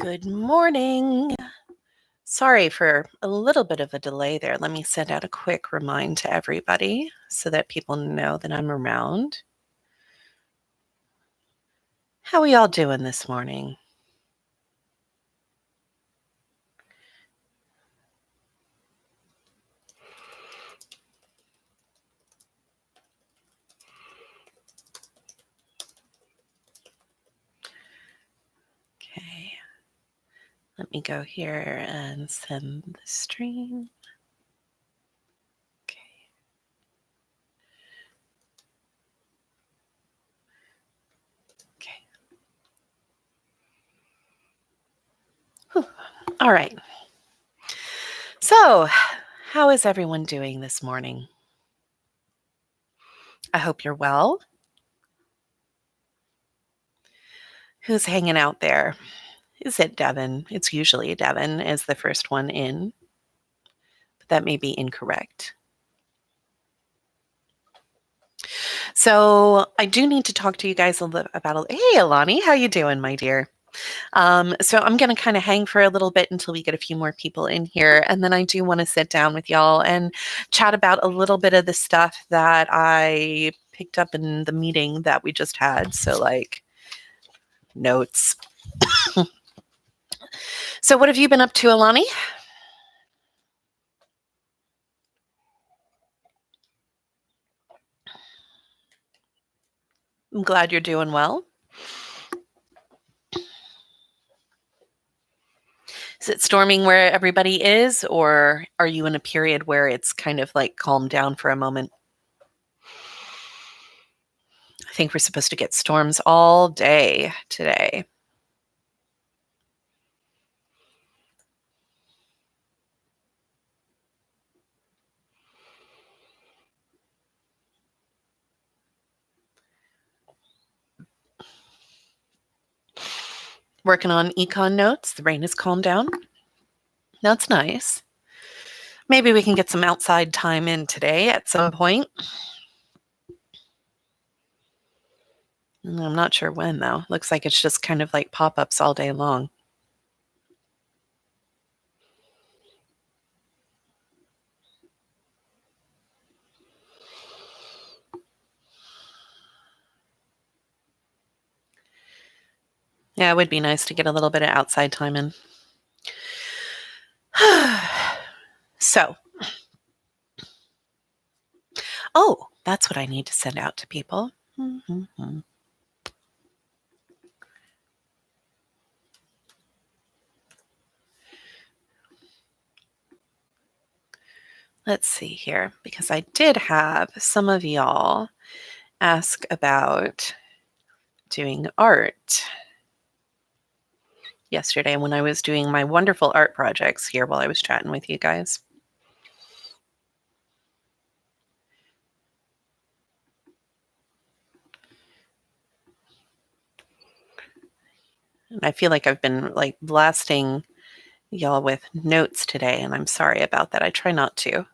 Good morning. Sorry for a little bit of a delay there. Let me send out a quick remind to everybody so that people know that I'm around. How are y'all doing this morning? Okay. Let me go here and send the stream. Okay. Okay. Whew. All right. So, how is everyone doing this morning? I hope you're well. Who's hanging out there? Is it Devin? It's usually Devin is the first one in, but that may be incorrect. So I do need to talk to you guys a little about. Hey, Alani, how you doing, my dear? So I'm going to kind of hang for a little bit until we get a few more people in here, and then I do want to sit down with y'all and chat about a little bit of the stuff that I picked up in the meeting that we just had. So like notes. So what have you been up to, Alani? I'm glad you're doing well. Is it storming where everybody is, or are you in a period where it's kind of like calmed down for a moment? I think we're supposed to get storms all day today. Working on econ notes. The rain has calmed down. That's nice. Maybe we can get some outside time in today at some point. I'm not sure when, though. Looks like it's just kind of like pop-ups all day long. Yeah, it would be nice to get a little bit of outside time in. So, oh, that's what I need to send out to people. Let's see here, because I did have some of y'all ask about doing art yesterday when I was doing my wonderful art projects here while I was chatting with you guys. And I feel like I've been like blasting y'all with notes today, and I'm sorry about that. I try not to.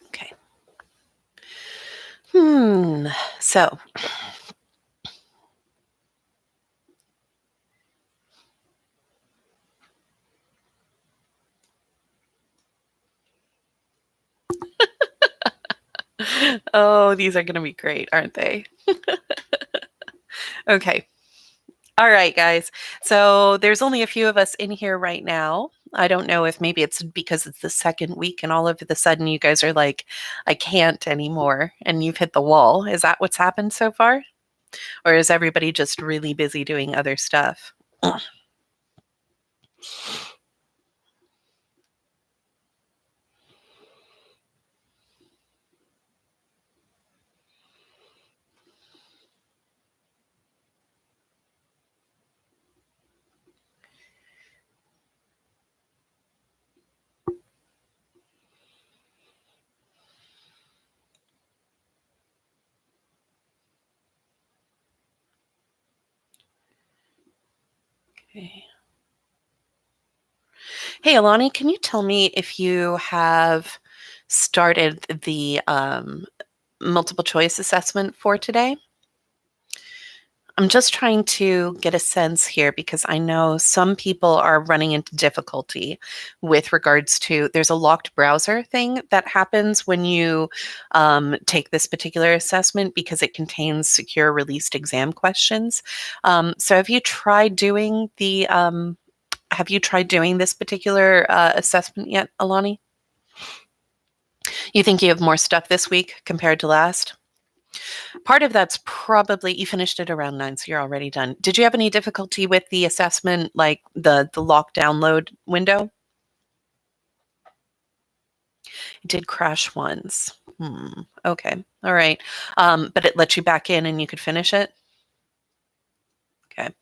Okay. So oh, these are going to be great, aren't they? Okay. All right, guys. So there's only a few of us in here right now. I don't know if maybe it's because it's the second week and all of a sudden you guys are like, I can't anymore, and you've hit the wall. Is that what's happened so far? Or is everybody just really busy doing other stuff? Okay. Hey, Alani, can you tell me if you have started the multiple choice assessment for today? I'm just trying to get a sense here because I know some people are running into difficulty with regards to there's a locked browser thing that happens when you take this particular assessment because it contains secure released exam questions. So have you tried doing this particular assessment yet, Alani? You think you have more stuff this week compared to last? Part of that's probably you finished it around 9, so you're already done. Did you have any difficulty with the assessment, like the lock download window? It did crash once. Okay. All right. But it let you back in and you could finish it? Okay.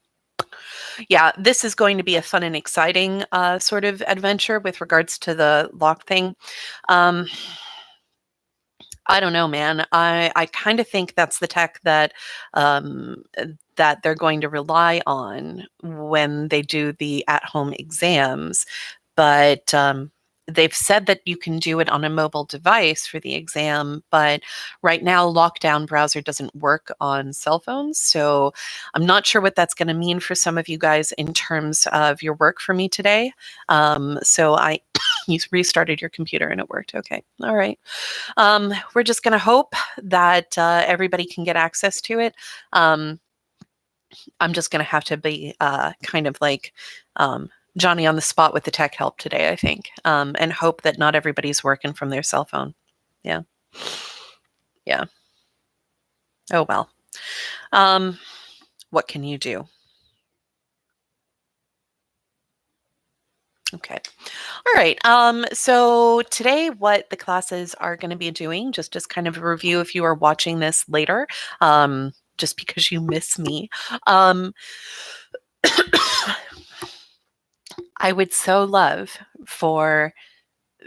Yeah, this is going to be a fun and exciting sort of adventure with regards to the lock thing. Um, I don't know, man. I kind of think that's the tech that they're going to rely on when they do the at-home exams. But they've said that you can do it on a mobile device for the exam, but right now Lockdown Browser doesn't work on cell phones. So I'm not sure what that's going to mean for some of you guys in terms of your work for me today. So I you restarted your computer and it worked. Okay. All right. We're just going to hope that everybody can get access to it. Um, I'm just going to have to be kind of like Johnny on the spot with the tech help today, I think, and hope that not everybody's working from their cell phone. Yeah. Yeah. Oh, well. Um, what can you do? Okay. All right. So today, what the classes are going to be doing, just as kind of a review if you are watching this later, just because you miss me. Um, I would so love for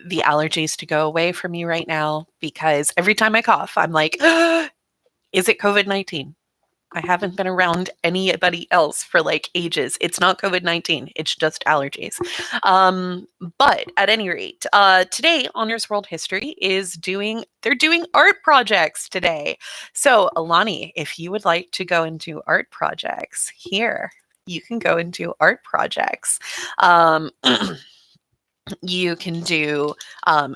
the allergies to go away from me right now because every time I cough, I'm like, is it COVID-19? I haven't been around anybody else for like ages. It's not COVID-19, it's just allergies. But at any rate, today Honors World History they're doing art projects today. So, Alani, if you would like to go and do art projects, here you can go and do art projects. Um, You can do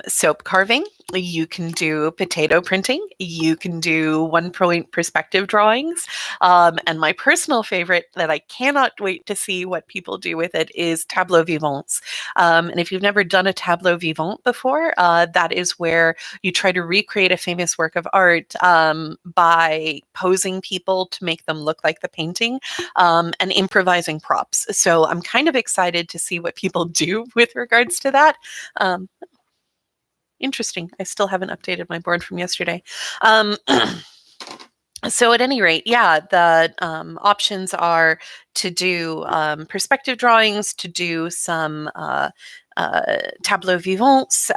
soap carving. You can do potato printing. You can do 1 point perspective drawings. And my personal favorite that I cannot wait to see what people do with it is tableau vivants. And if you've never done a tableau vivant before, that is where you try to recreate a famous work of art by posing people to make them look like the painting and improvising props. So I'm kind of excited to see what people do with regards to that. Um, Interesting. I still haven't updated my board from yesterday. Um, so at any rate, yeah, the options are to do perspective drawings, to do some tableau vivants,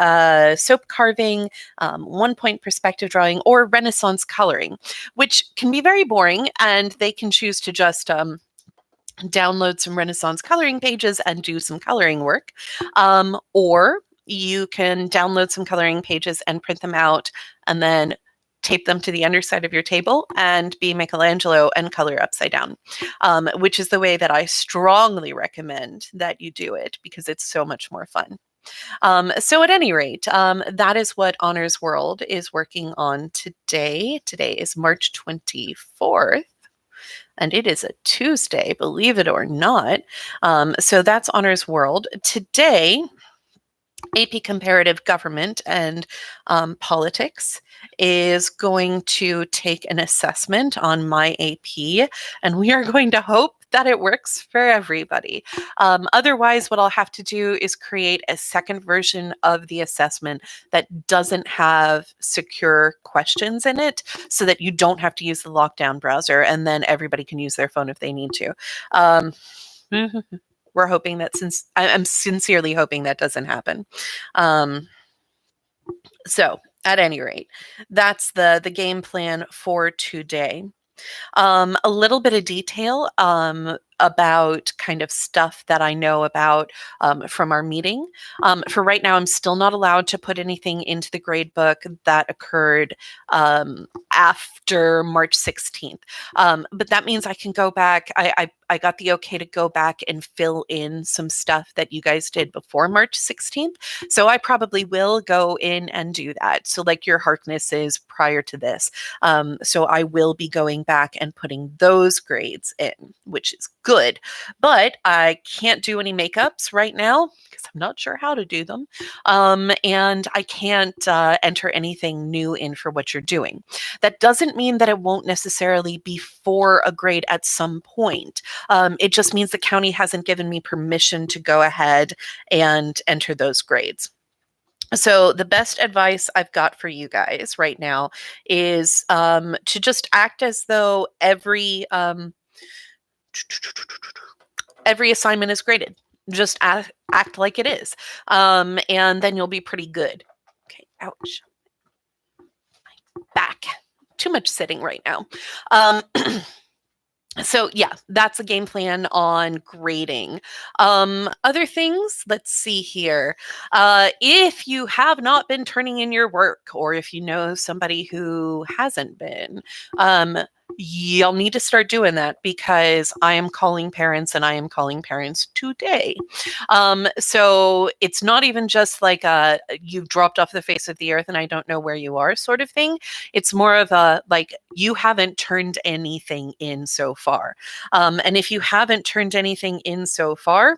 soap carving, 1 point perspective drawing, or Renaissance coloring, which can be very boring, and they can choose to just download some Renaissance coloring pages and do some coloring work. Or you can download some coloring pages and print them out and then tape them to the underside of your table and be Michelangelo and color upside down, which is the way that I strongly recommend that you do it because it's so much more fun. So at any rate, that is what Honors World is working on today. Today is March 24th. And it is a Tuesday, believe it or not. So that's Honors World. Today, AP Comparative Government and Politics is going to take an assessment on my AP, and we are going to hope that it works for everybody. Otherwise, what I'll have to do is create a second version of the assessment that doesn't have secure questions in it so that you don't have to use the lockdown browser and then everybody can use their phone if they need to. We're hoping that I'm sincerely hoping that doesn't happen. Um, so at any rate, that's the game plan for today. A little bit of detail. about kind of stuff that I know about from our meeting. For right now, I'm still not allowed to put anything into the grade book that occurred after March 16th. But that means I can go back. I got the okay to go back and fill in some stuff that you guys did before March 16th. So I probably will go in and do that. So like your Harknesses prior to this. So I will be going back and putting those grades in, which is good. But I can't do any makeups right now because I'm not sure how to do them. And I can't enter anything new in for what you're doing. That doesn't mean that it won't necessarily be for a grade at some point. It just means the county hasn't given me permission to go ahead and enter those grades. So the best advice I've got for you guys right now is to just act as though every assignment is graded. Just act like it is, and then you'll be pretty good. Okay, ouch. My back. Too much sitting right now. So yeah, that's a game plan on grading. Other things, let's see here. If you have not been turning in your work, or if you know somebody who hasn't been, you'll need to start doing that because I am calling parents and I am calling parents today. So it's not even just like you've dropped off the face of the earth and I don't know where you are sort of thing. It's more of a like you haven't turned anything in so far. And if you haven't turned anything in so far,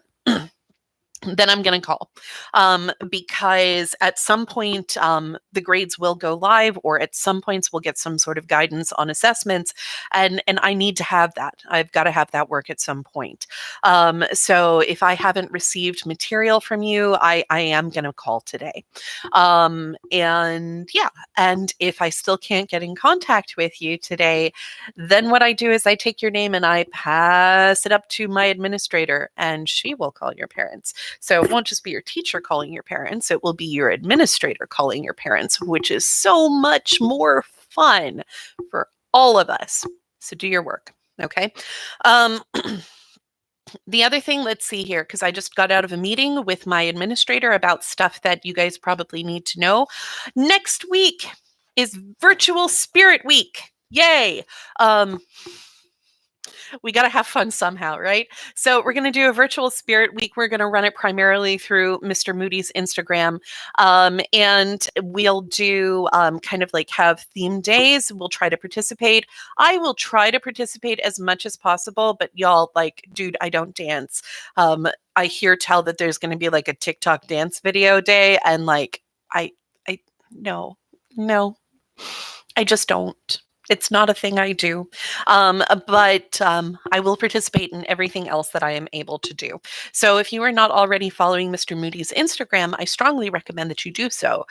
then I'm going to call because at some point the grades will go live, or at some points we'll get some sort of guidance on assessments, and I need to have that. I've got to have that work at some point. So if I haven't received material from you, I am going to call today. And yeah, and if I still can't get in contact with you today, then what I do is I take your name and I pass it up to my administrator, and she will call your parents. So it won't just be your teacher calling your parents, it will be your administrator calling your parents, which is so much more fun for all of us. So do your work, okay? The other thing, let's see here, because I just got out of a meeting with my administrator about stuff that you guys probably need to know. Next week is Virtual Spirit Week. Yay! We got to have fun somehow, right? So we're going to do a virtual spirit week. We're going to run it primarily through Mr. Moody's Instagram. And we'll do kind of like have theme days. We'll try to participate. I will try to participate as much as possible, but y'all, like, dude, I don't dance. I hear tell that there's going to be like a TikTok dance video day. And like, no, I just don't. It's not a thing I do, but I will participate in everything else that I am able to do. So if you are not already following Mr. Moody's Instagram, I strongly recommend that you do so,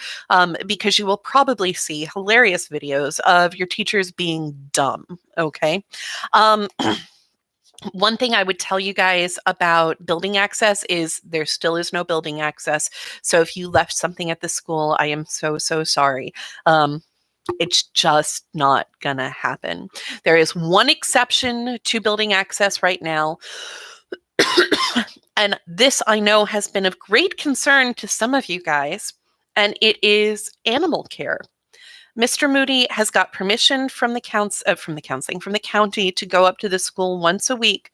because you will probably see hilarious videos of your teachers being dumb, okay? One thing I would tell you guys about building access is there still is no building access. So if you left something at the school, I am so sorry. It's just not gonna happen. There is one exception to building access right now. And this I know has been of great concern to some of you guys, and it is animal care. Mr. Moody has got permission from the county to go up to the school once a week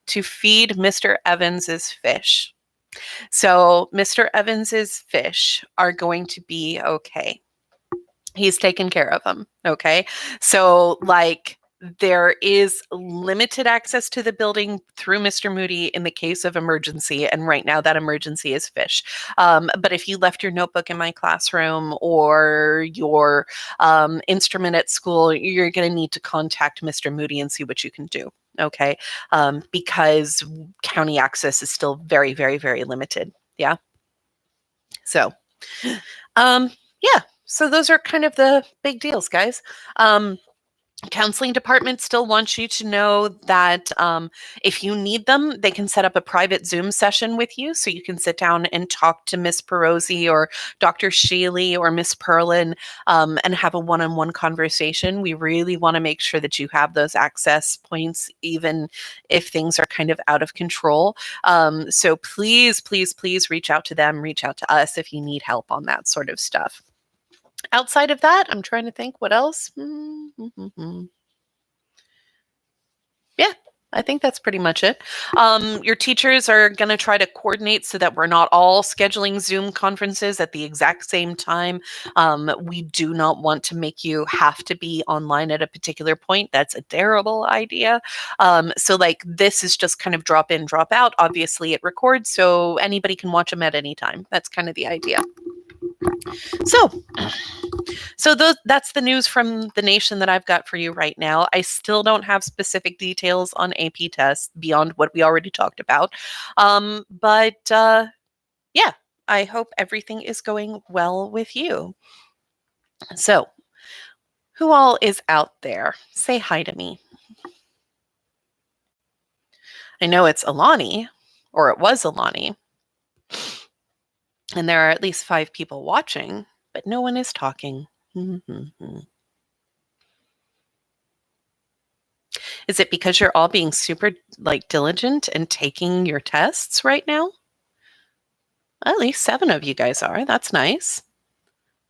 to feed Mr. Evans's fish. So Mr. Evans's fish are going to be okay. He's taken care of them. Okay. So like there is limited access to the building through Mr. Moody in the case of emergency. And right now that emergency is fish. But if you left your notebook in my classroom or your instrument at school, you're going to need to contact Mr. Moody and see what you can do. Okay. Because county access is still very, very, very limited. Yeah. So, yeah. So those are kind of the big deals, guys. Counseling department still wants you to know that if you need them, they can set up a private Zoom session with you so you can sit down and talk to Miss Perosi or Dr. Shealy or Miss Perlin and have a one-on-one conversation. We really want to make sure that you have those access points, even if things are kind of out of control. So please, please, please reach out to them, reach out to us if you need help on that sort of stuff. Outside of that, I'm trying to think what else. Yeah, I think that's pretty much it. Your teachers are going to try to coordinate so that we're not all scheduling Zoom conferences at the exact same time. We do not want to make you have to be online at a particular point. That's a terrible idea. So like this is just kind of drop in, drop out. Obviously it records so anybody can watch them at any time. That's kind of the idea. So that's the news from the nation that I've got for you right now. I still don't have specific details on AP tests beyond what we already talked about. But yeah, I hope everything is going well with you. So, who all is out there? Say hi to me. I know it's Alani, or it was Alani. And there are at least 5 people watching, but no one is talking. Is it because you're all being super diligent and taking your tests right now? At least 7 of you guys are. That's nice.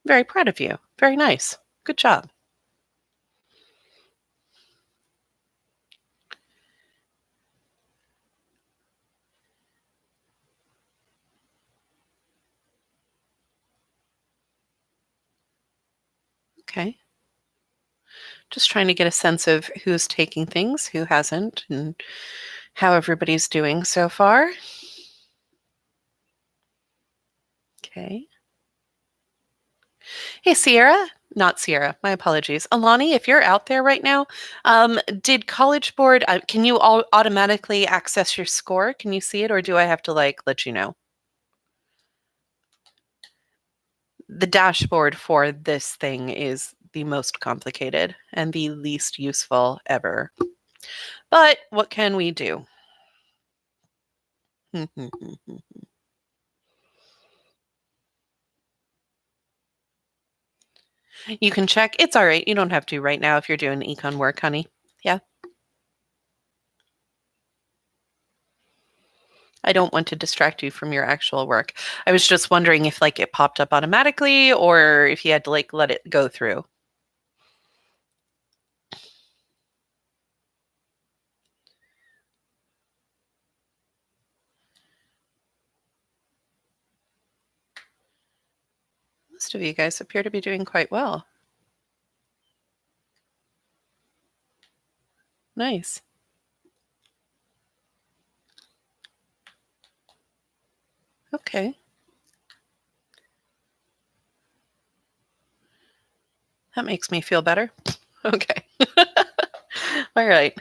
Very proud of you. Very nice. Good job. Okay. Just trying to get a sense of who's taking things, who hasn't, and how everybody's doing so far. Okay. Hey, Sierra. Not Sierra. My apologies. Alani, if you're out there right now, did College Board, can you all automatically access your score? Can you see it, or do I have to let you know? The dashboard for this thing is the most complicated and the least useful ever. But what can we do? You can check. It's all right. You don't have to right now if you're doing econ work, honey. Yeah. I don't want to distract you from your actual work. I was just wondering if it popped up automatically or if you had to let it go through. Most of you guys appear to be doing quite well. Nice. Okay. That makes me feel better. Okay. All right.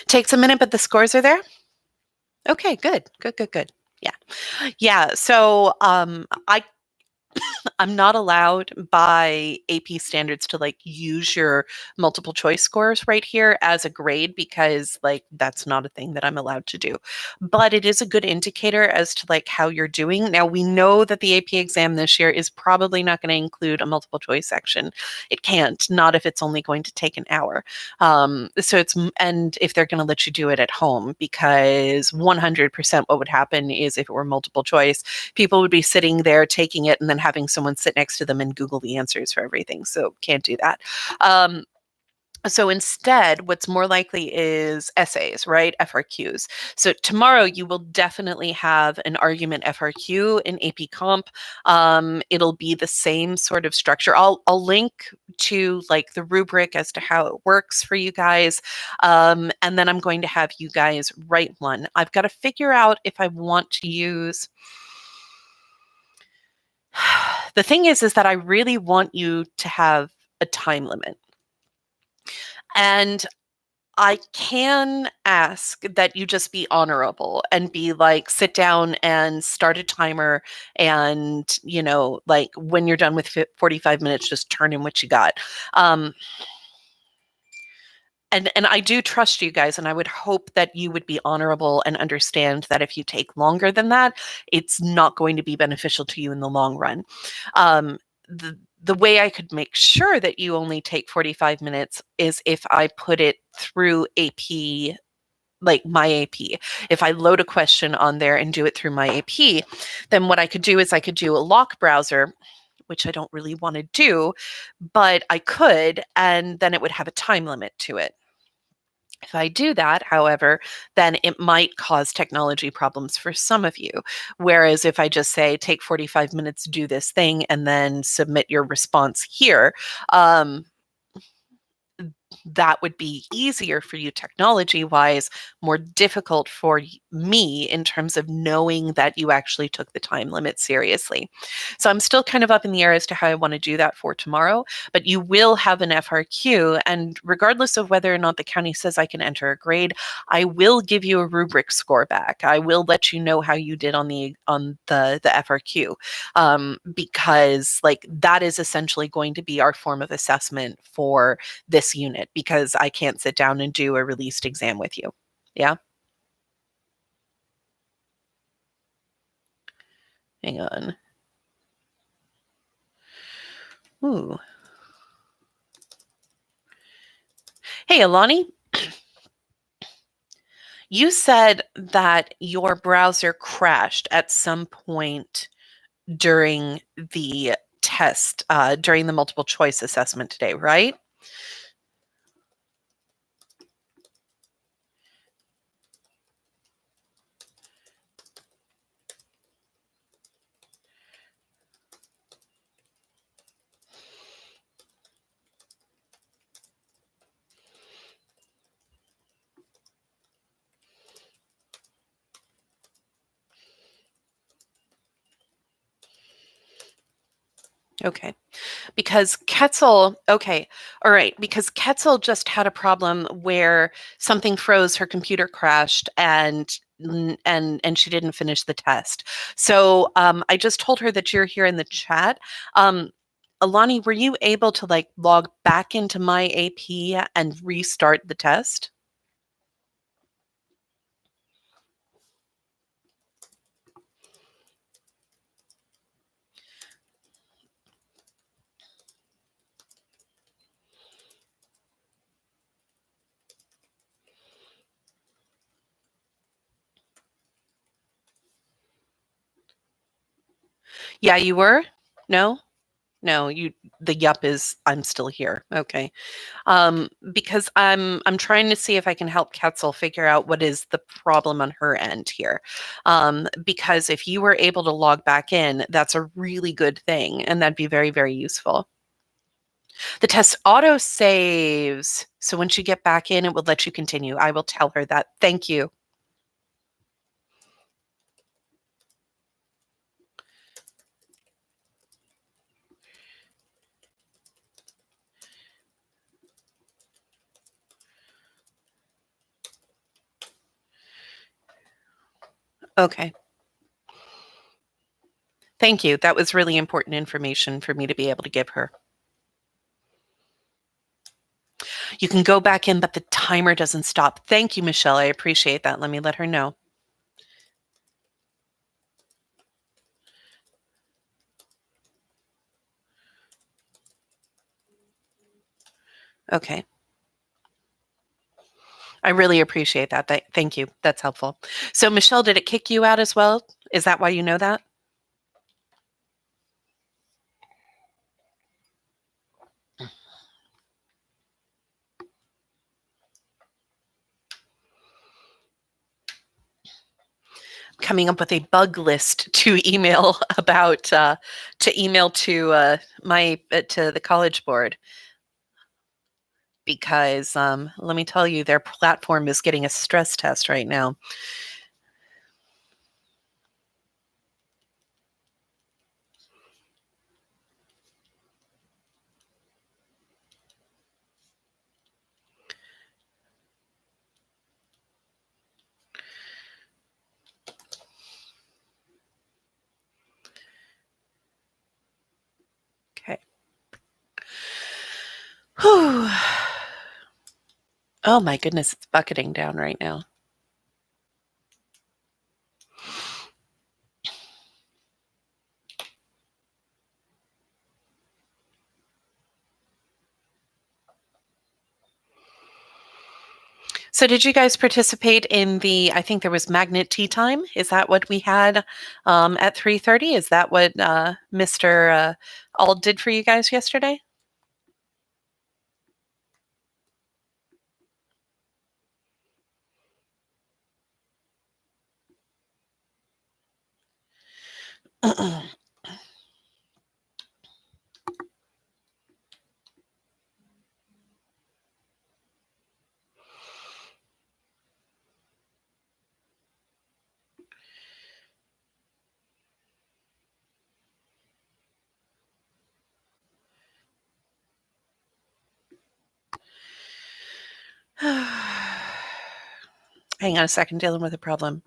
Takes a minute, but the scores are there? Okay, good. Good, good, good. Yeah. Yeah. So I'm not allowed by AP standards to use your multiple choice scores right here as a grade because that's not a thing that I'm allowed to do. But it is a good indicator as to how you're doing. Now we know that the AP exam this year is probably not going to include a multiple choice section. It can't, not if it's only going to take an hour. And if they're going to let you do it at home, because 100% what would happen is if it were multiple choice, people would be sitting there taking it and then having someone sit next to them and Google the answers for everything. So can't do that. So instead, what's more likely is essays, right? FRQs. So tomorrow you will definitely have an argument FRQ in AP Comp. It'll be the same sort of structure. I'll link to the rubric as to how it works for you guys. And then I'm going to have you guys write one. I've got to figure out if I want to use... The thing is that I really want you to have a time limit. And I can ask that you just be honorable and be like, sit down and start a timer. And, like when you're done with 45 minutes, just turn in what you got. Um, and I do trust you guys, and I would hope that you would be honorable and understand that if you take longer than that, it's not going to be beneficial to you in the long run. Um, the way I could make sure that you only take 45 minutes is if I put it through AP, like my AP. If I load a question on there and do it through my AP, then what I could do is I could do a lock browser, which I don't really want to do, but I could, and then it would have a time limit to it. If I do that, however, then it might cause technology problems for some of you. Whereas if I just say, take 45 minutes, do this thing, and then submit your response here, that would be easier for you technology wise, more difficult for me in terms of knowing that you actually took the time limit seriously. So I'm still kind of up in the air as to how I want to do that for tomorrow, but you will have an FRQ. And regardless of whether or not the county says I can enter a grade, I will give you a rubric score back. I will let you know how you did on the FRQ, because like that is essentially going to be our form of assessment for this unit, because I can't sit down and do a released exam with you. Yeah. Hang on. Ooh. Hey, Alani, you said that your browser crashed at some point during the test, during the multiple choice assessment today, right? Okay. Because Quetzal, okay, all right, because Quetzal just had a problem where something froze, her computer crashed, and she didn't finish the test. So I just told her that you're here in the chat. Alani, were you able to like log back into my AP and restart the test? Yeah, you were? No? No, the yup is I'm still here. Okay. Because I'm trying to see if I can help Ketzel figure out what is the problem on her end here. Because if you were able to log back in, that's a really good thing, and that'd be very, very useful. The test auto saves, so once you get back in, it will let you continue. I will tell her that. Thank you. Okay. Thank you. That was really important information for me to be able to give her. You can go back in, but the timer doesn't stop. Thank you, Michelle. I appreciate that. Let me let her know. Okay. I really appreciate that. Thank you. That's helpful. So, Michelle, did it kick you out as well? Is that why you know that? Coming up with a bug list to email about to email to my to the college board, because let me tell you, their platform is getting a stress test right now. Whew. Oh my goodness, it's bucketing down right now. So did you guys participate in I think there was magnet tea time? Is that what we had at 3:30? Is that what Mr. Ald did for you guys yesterday? Hang on a second, dealing with a problem.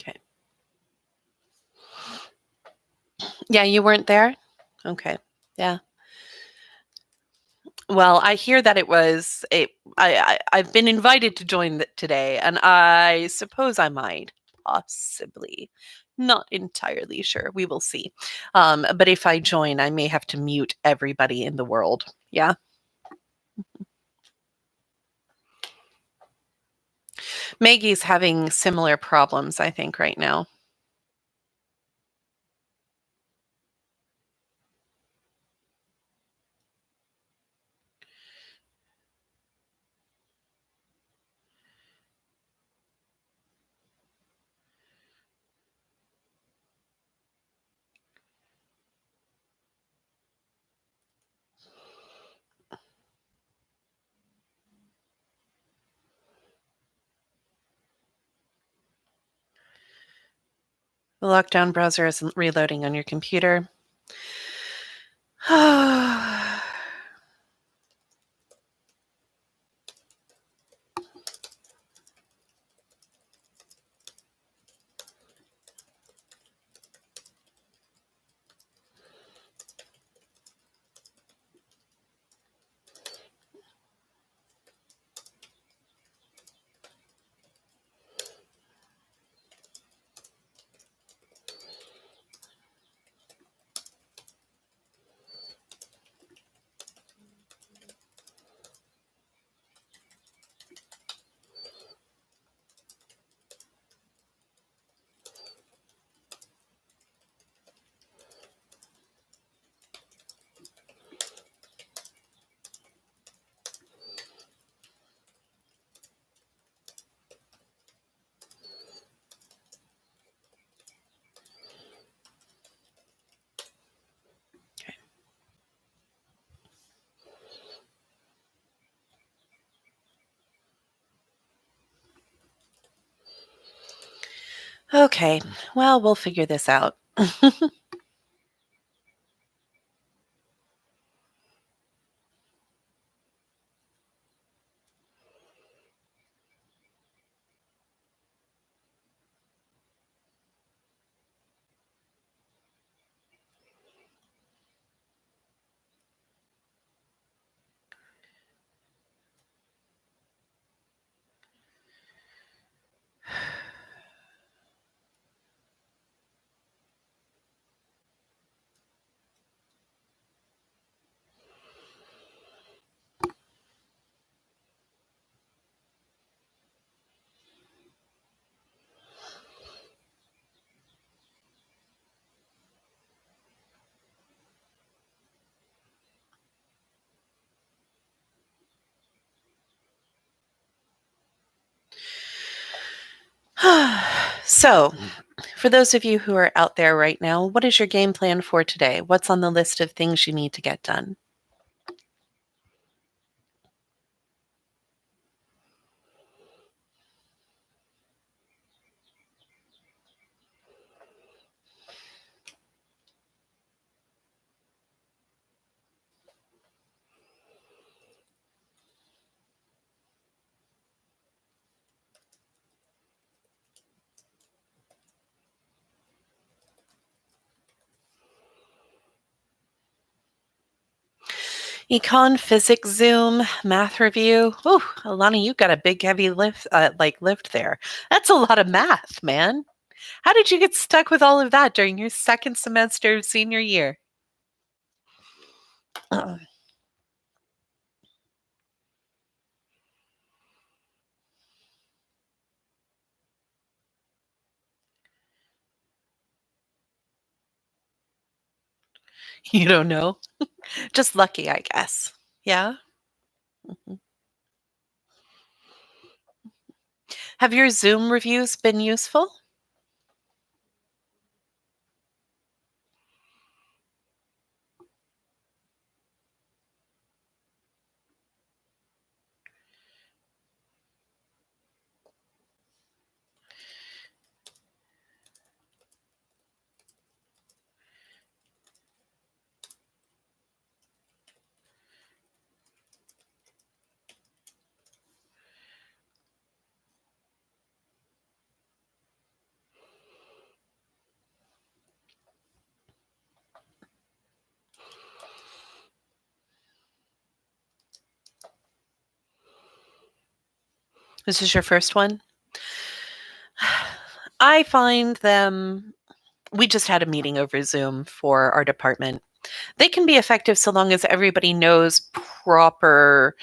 Okay. Yeah, you weren't there? Okay. Yeah. Well, I hear that it was I've been invited to join today, and I suppose I might, possibly. Not entirely sure. We will see. But if I join, I may have to mute everybody in the world. Yeah. Maggie's having similar problems, I think, right now. The lockdown browser isn't reloading on your computer. The Okay, well, we'll figure this out. So, for those of you who are out there right now, what is your game plan for today? What's on the list of things you need to get done? Econ, physics, Zoom, math review. Oh, Alana, you got a big heavy lift there. That's a lot of math, man. How did you get stuck with all of that during your second semester of senior year? You don't know? Just lucky, I guess. Yeah. Mhm. Have your Zoom reviews been useful? This is your first one? I find them we just had a meeting over Zoom for our department. They can be effective so long as everybody knows proper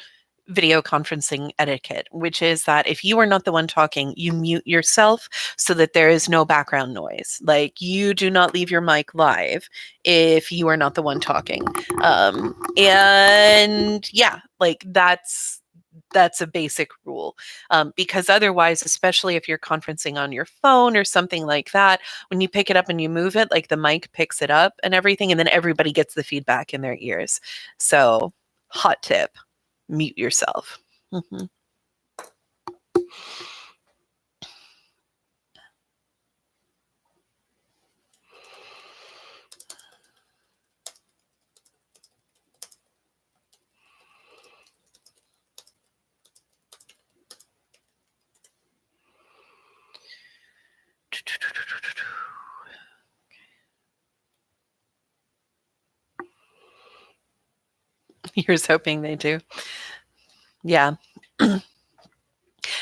video conferencing etiquette, which is that if you are not the one talking, you mute yourself so that there is no background noise. Like you do not leave your mic live if you are not the one talking. And yeah, like that's a basic rule, because otherwise, especially if you're conferencing on your phone or something like that, when you pick it up and you move it, like the mic picks it up and everything, and then everybody gets the feedback in their ears. So, hot tip, mute yourself. Mhm. Here's hoping they do. Yeah.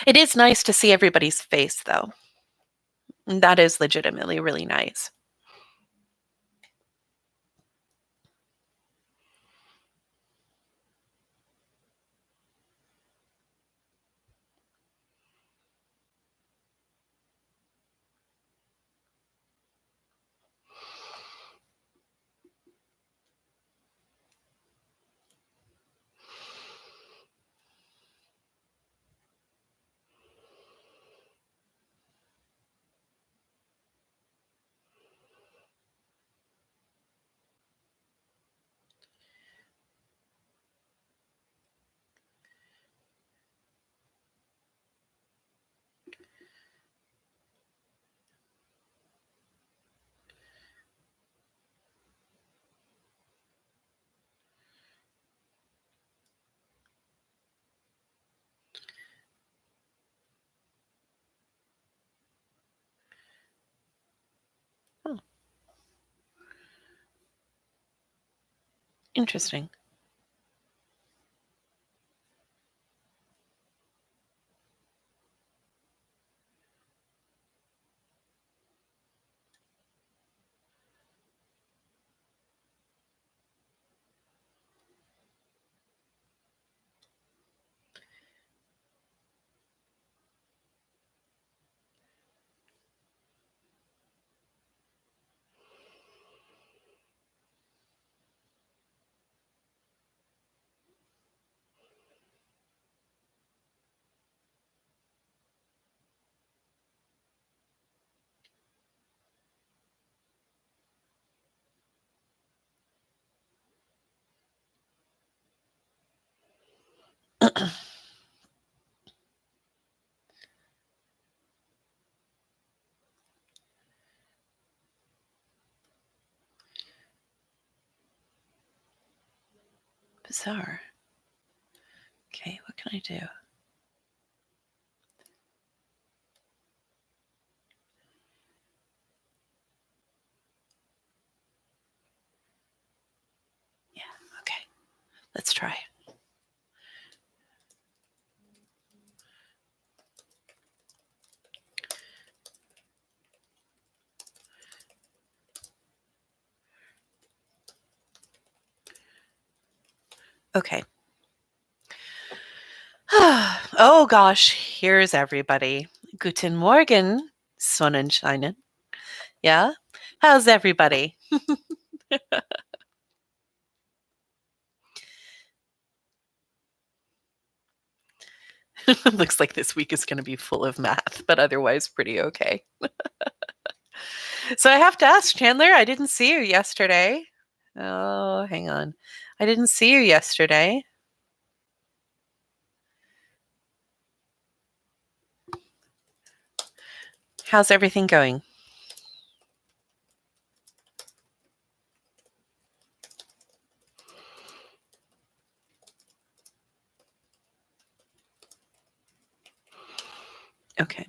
It is nice to see everybody's face, though. That is legitimately really nice. Oh, interesting. bizarre. Okay, what can I do? Yeah, okay. Let's try. Okay. Oh gosh, here's everybody. Guten Morgen, Sonnenscheinen. Yeah? How's everybody? Looks like this week is going to be full of math, but otherwise pretty okay. So I have to ask, Chandler, I didn't see you yesterday. Oh, hang on. I didn't see you yesterday. How's everything going? Okay.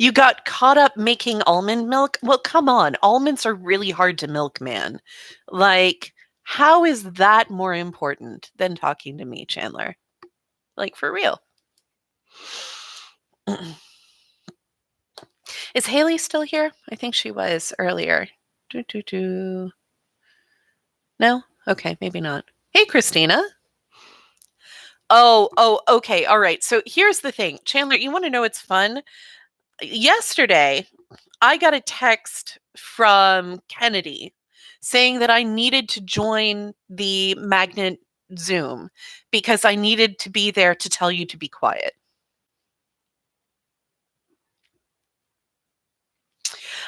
You got caught up making almond milk? Well, come on. Almonds are really hard to milk, man. Like, how is that more important than talking to me, Chandler? Like, for real. Is Haley still here? I think she was earlier. Do, do, do. No? Okay, maybe not. Hey, Christina. Oh, okay. All right. So here's the thing. Chandler, you want to know what's fun? Yesterday, I got a text from Kennedy saying that I needed to join the magnet Zoom because I needed to be there to tell you to be quiet.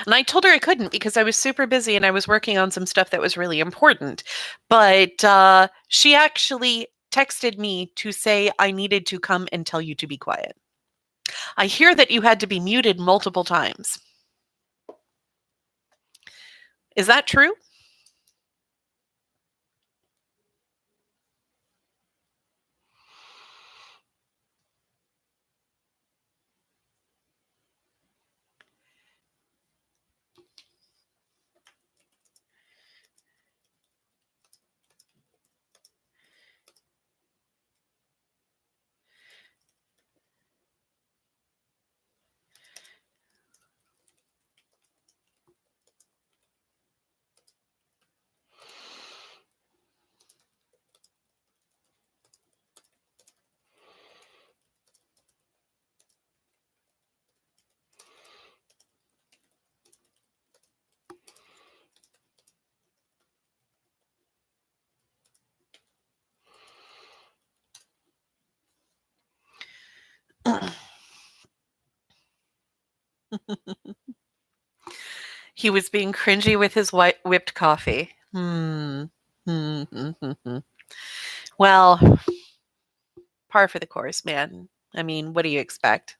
And I told her I couldn't because I was super busy and I was working on some stuff that was really important. But she actually texted me to say I needed to come and tell you to be quiet. I hear that you had to be muted multiple times. Is that true? He was being cringy with his whipped coffee. Hmm. Hmm. Hmm, hmm, hmm. Well, par for the course, man. I mean, what do you expect?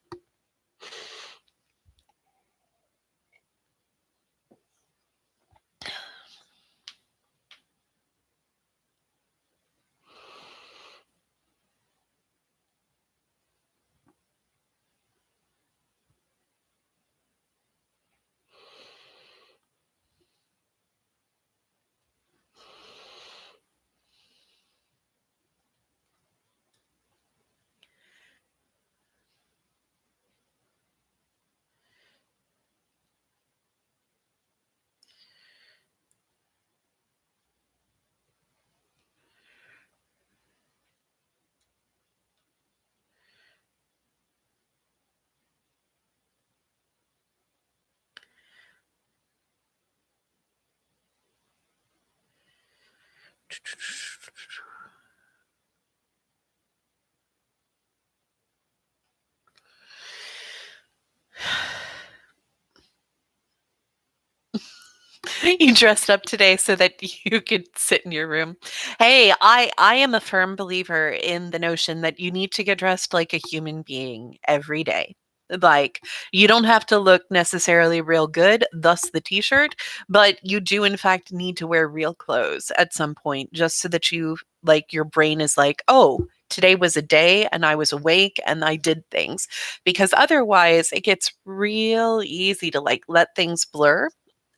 You dressed up today so that you could sit in your room. Hey, I am a firm believer in the notion that you need to get dressed like a human being every day. Like, you don't have to look necessarily real good, thus the t-shirt, but you do in fact need to wear real clothes at some point just so that you like your brain is like, "Oh, today was a day and I was awake and I did things." Because otherwise it gets real easy to like let things blur.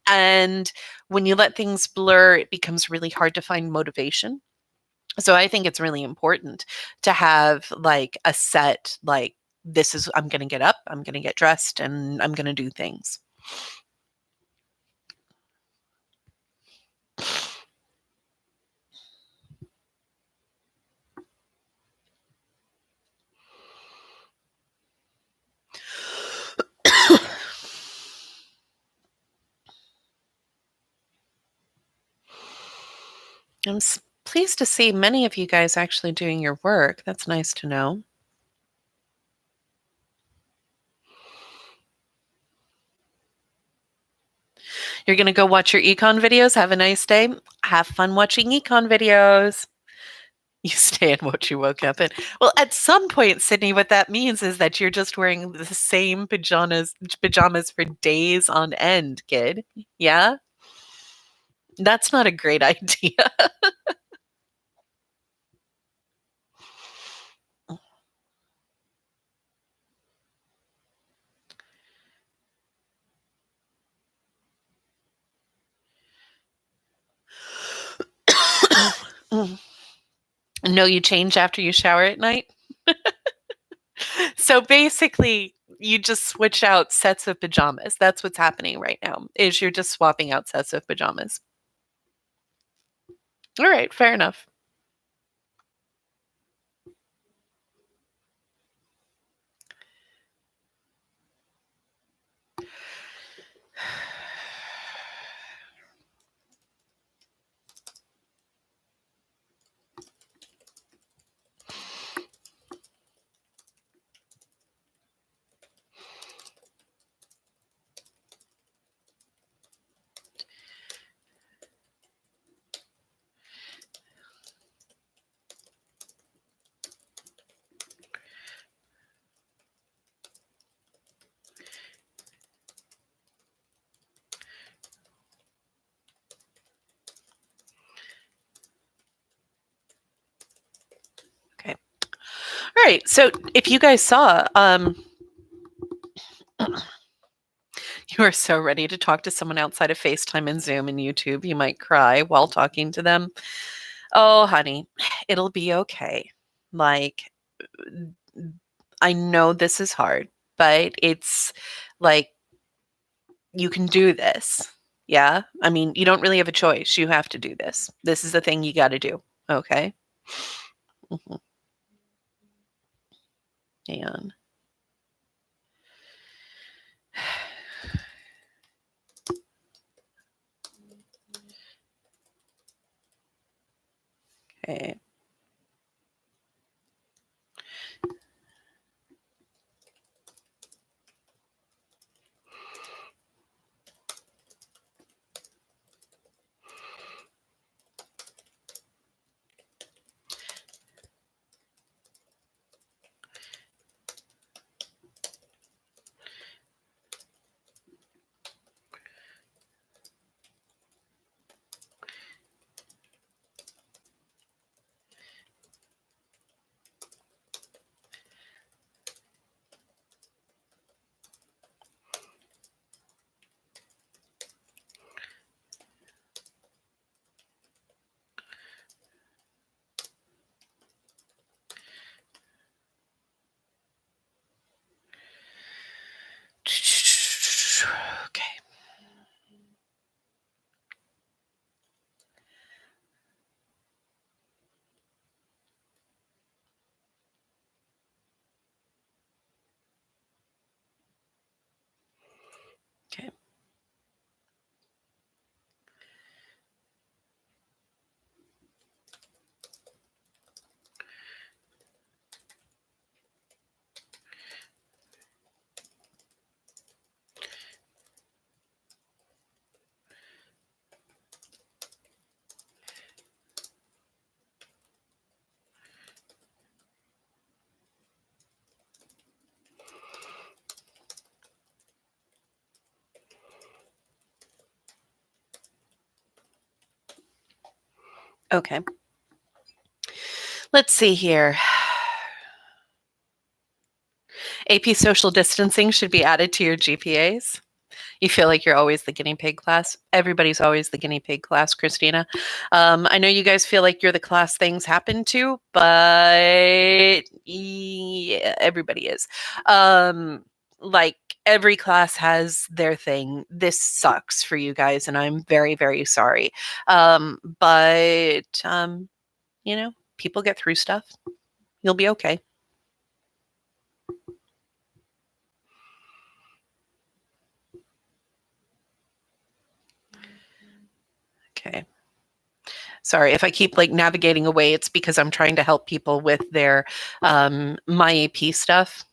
And when you let things blur, it becomes really hard to find motivation. So I think it's really important to have like a set, like, this is, I'm going to get up, I'm going to get dressed, and I'm going to do things. I'm pleased to see many of you guys actually doing your work. That's nice to know. You're going to go watch your econ videos. Have a nice day. Have fun watching econ videos. You stay in what you woke up in. Well, at some point, Sydney, what that means is that you're just wearing the same pajamas for days on end, kid. Yeah? That's not a great idea. No, you change after you shower at night? So basically, you just switch out sets of pajamas. That's what's happening right now, is you're just swapping out sets of pajamas. All right, fair enough. Okay. All right. So if you guys saw, you are so ready to talk to someone outside of FaceTime and Zoom and YouTube. You might cry while talking to them. Oh, honey, it'll be okay. Like, I know this is hard, but it's like, you can do this. Yeah. I mean, you don't really have a choice. You have to do this. This is the thing you got to do. Okay. Mhm. And okay. Okay. Let's see here. AP social distancing should be added to your GPAs. You feel like you're always the guinea pig class. Everybody's always the guinea pig class, Christina. I know you guys feel like you're the class things happen to, but yeah, everybody is. Like every class has their thing. This sucks for you guys, and I'm very, very sorry. But you know, people get through stuff. You'll be okay. Okay. Sorry if I keep like navigating away. It's because I'm trying to help people with their my AP stuff.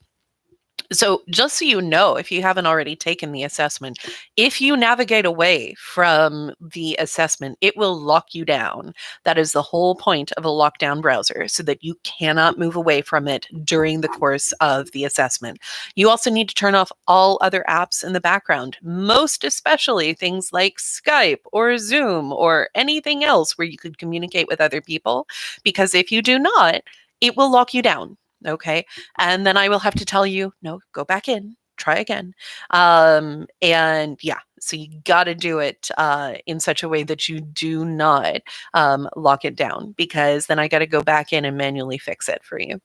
So, just so you know, if you haven't already taken the assessment, if you navigate away from the assessment, it will lock you down. That is the whole point of a lockdown browser, so that you cannot move away from it during the course of the assessment. You also need to turn off all other apps in the background, most especially things like Skype or Zoom or anything else where you could communicate with other people, because if you do not, it will lock you down. Okay. And then I will have to tell you, no, go back in, try again. And yeah, so you got to do it in such a way that you do not lock it down, because then I got to go back in and manually fix it for you.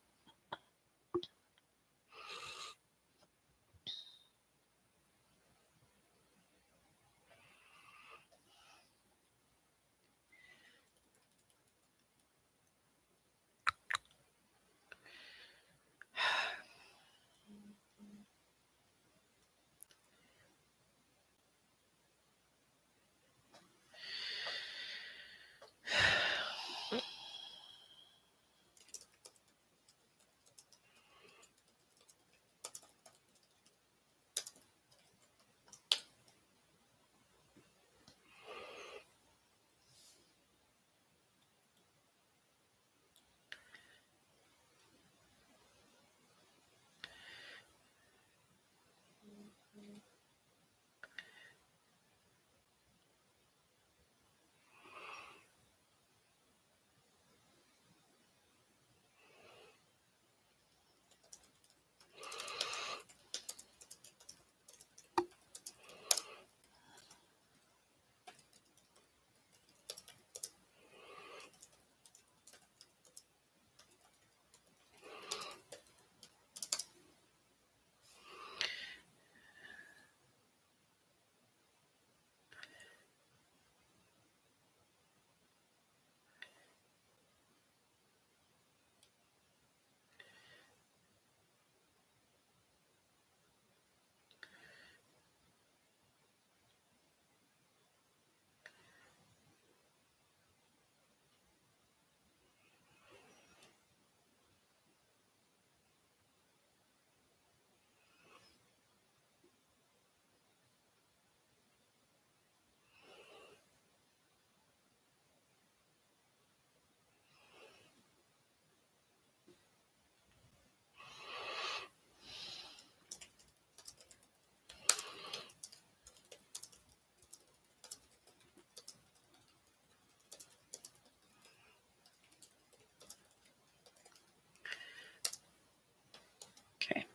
Okay.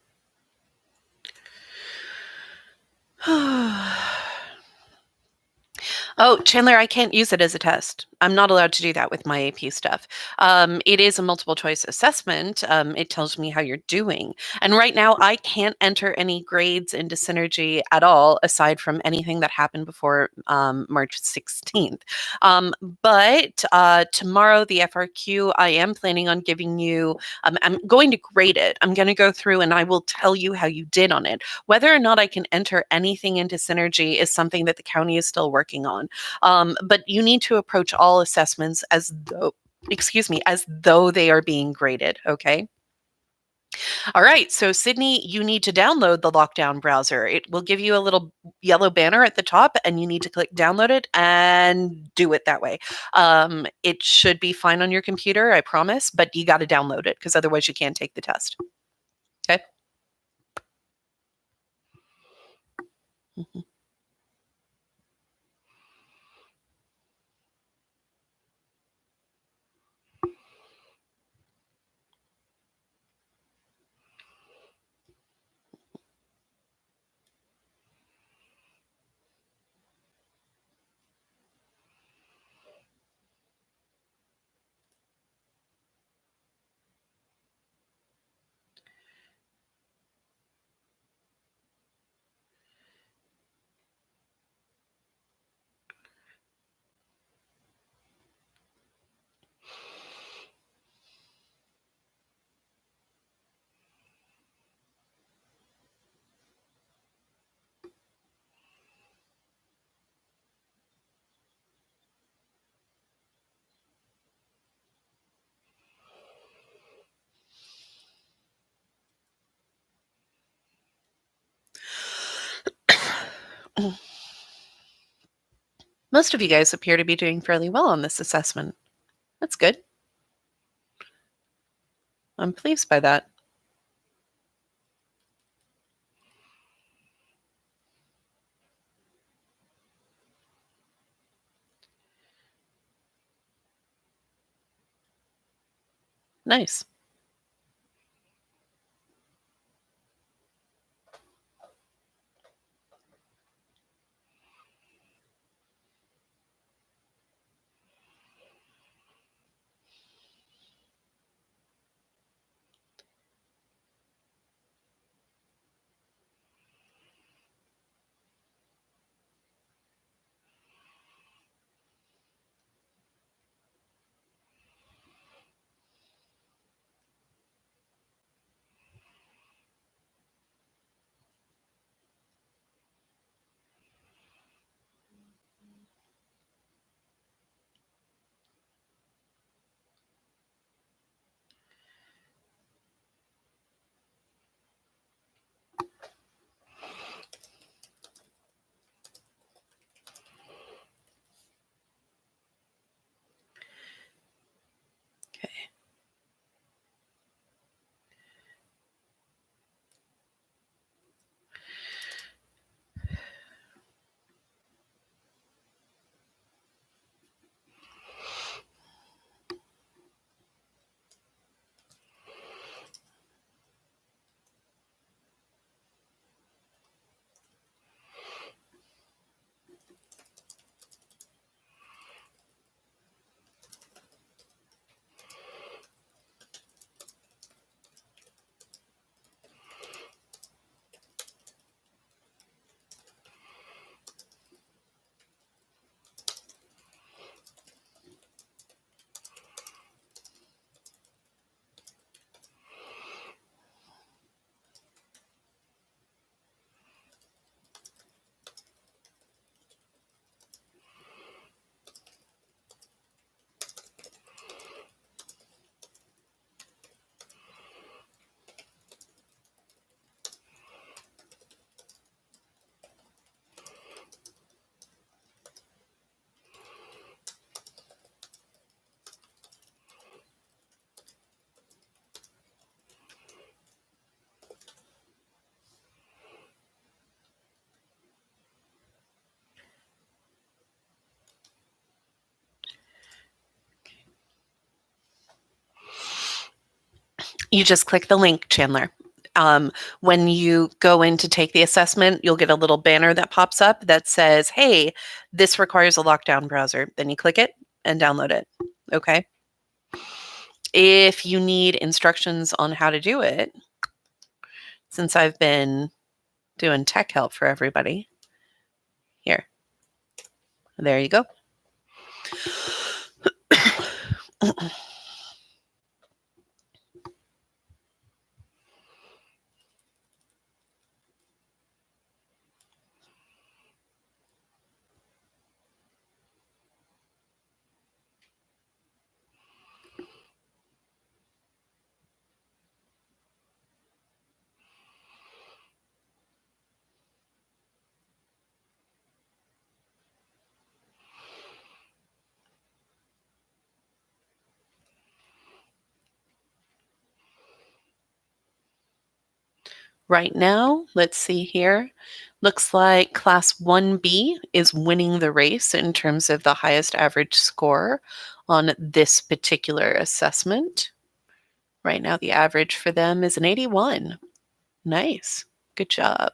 Oh, Chandler, I can't use it as a test. I'm not allowed to do that with my AP stuff. It is a multiple choice assessment. It tells me how you're doing. And right now, I can't enter any grades into Synergy at all, aside from anything that happened before March 16th. But tomorrow, the FRQ, I am planning on giving you, I'm going to grade it. I'm going to go through and I will tell you how you did on it. Whether or not I can enter anything into Synergy is something that the county is still working on. But you need to approach all assessments as though, excuse me, as though they are being graded. Okay. All right. So, Sydney, you need to download the lockdown browser. It will give you a little yellow banner at the top, and you need to click download it and do it that way. It should be fine on your computer, I promise, but you got to download it because otherwise you can't take the test. Okay. Mhm. Most of you guys appear to be doing fairly well on this assessment. That's good. I'm pleased by that. Nice. Okay. You just click the link, Chandler. When you go in to take the assessment, you'll get a little banner that pops up that says, hey, this requires a lockdown browser. Then you click it and download it. Okay. If you need instructions on how to do it, since I've been doing tech help for everybody, here, there you go. Right now, let's see here. Looks like class 1B is winning the race in terms of the highest average score on this particular assessment. Right now, the average for them is an 81. Nice. Good job.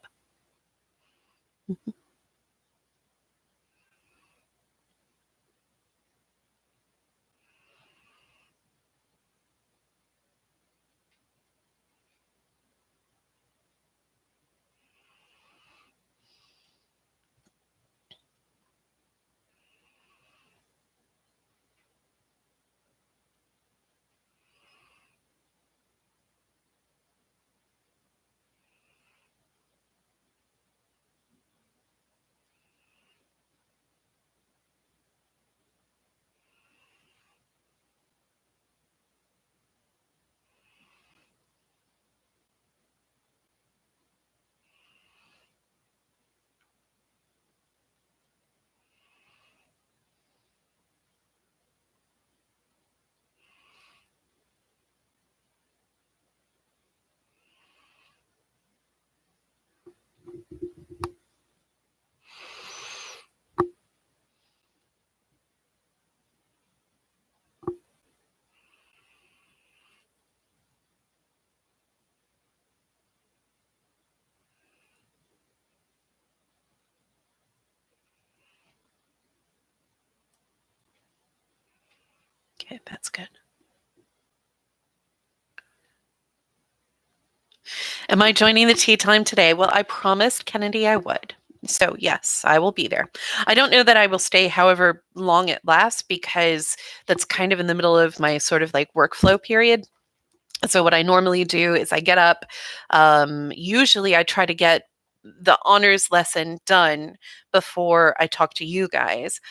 Okay, that's good. Am I joining the tea time today? Well, I promised Kennedy I would. So, yes, I will be there. I don't know that I will stay however long it lasts because that's kind of in the middle of my sort of like workflow period. So, what I normally do is I get up. Usually, I try to get the honors lesson done before I talk to you guys.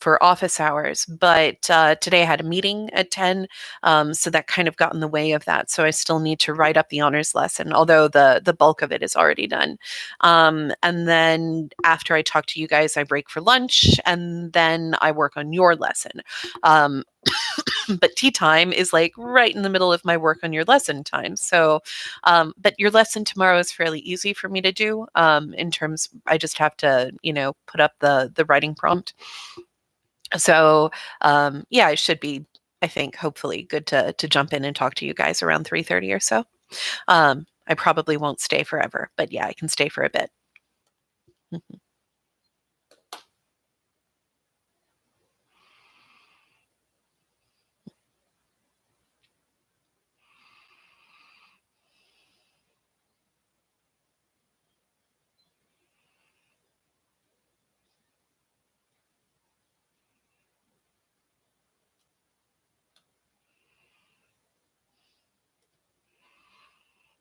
For office hours, but today I had a meeting at 10, so that kind of got in the way of that. So I still need to write up the honors lesson, although the bulk of it is already done. And then after I talk to you guys, I break for lunch, and then I work on your lesson. Um, but tea time is like right in the middle of my work on your lesson time. So, but your lesson tomorrow is fairly easy for me to do. In terms, I just have to, put up the writing prompt. So, yeah, I should be, I think, hopefully good to jump in and talk to you guys around 3:30 or so. I probably won't stay forever, but yeah, I can stay for a bit. Mhm.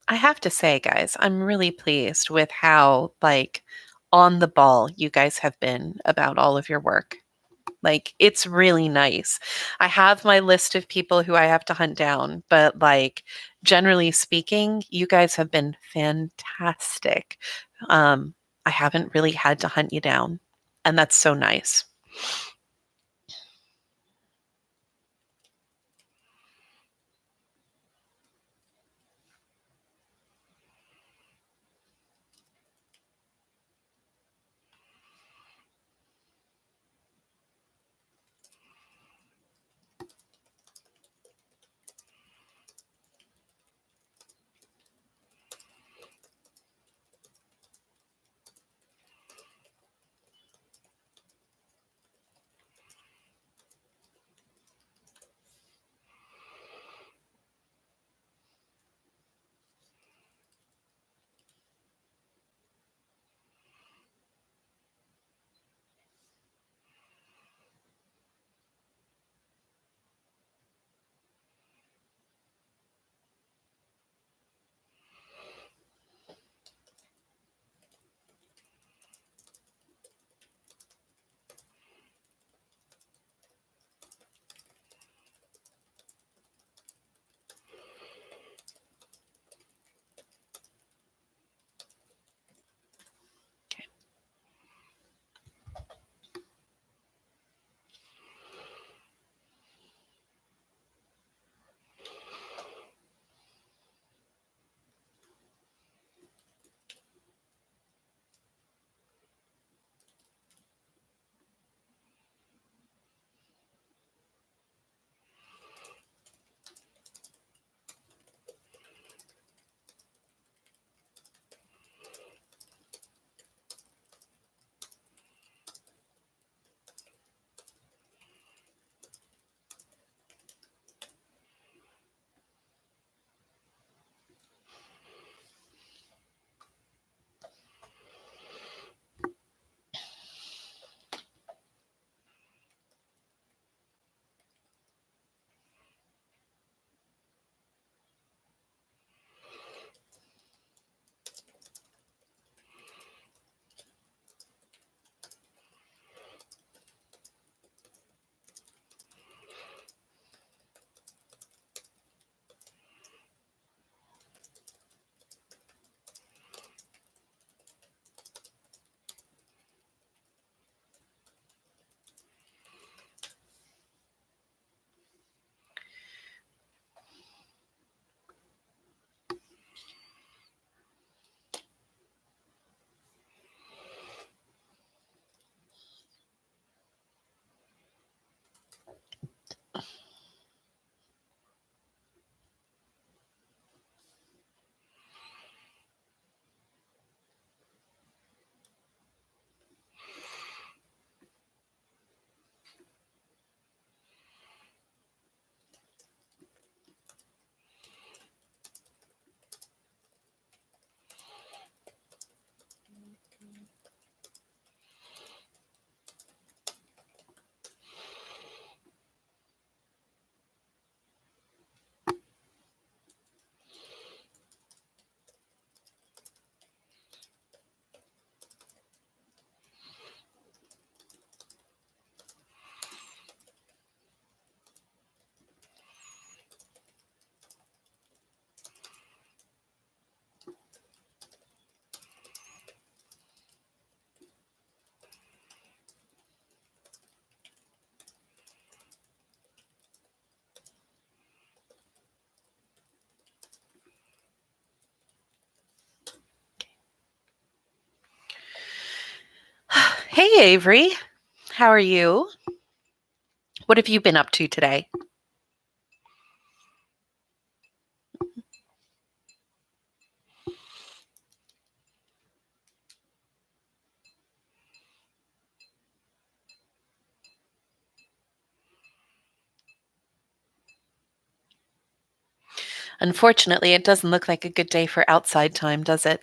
I have to say, guys, I'm really pleased with how like on the ball you guys have been about all of your work. Like, it's really nice. I have my list of people who I have to hunt down, but like generally speaking, you guys have been fantastic. Um, I haven't really had to hunt you down, and that's so nice. Hey, Avery. How are you? What have you been up to today? Unfortunately, it doesn't look like a good day for outside time, does it?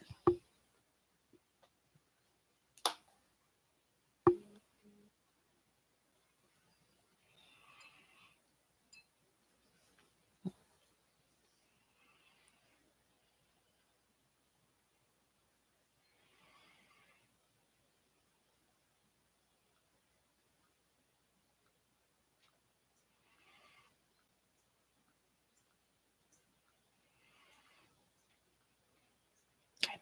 Okay.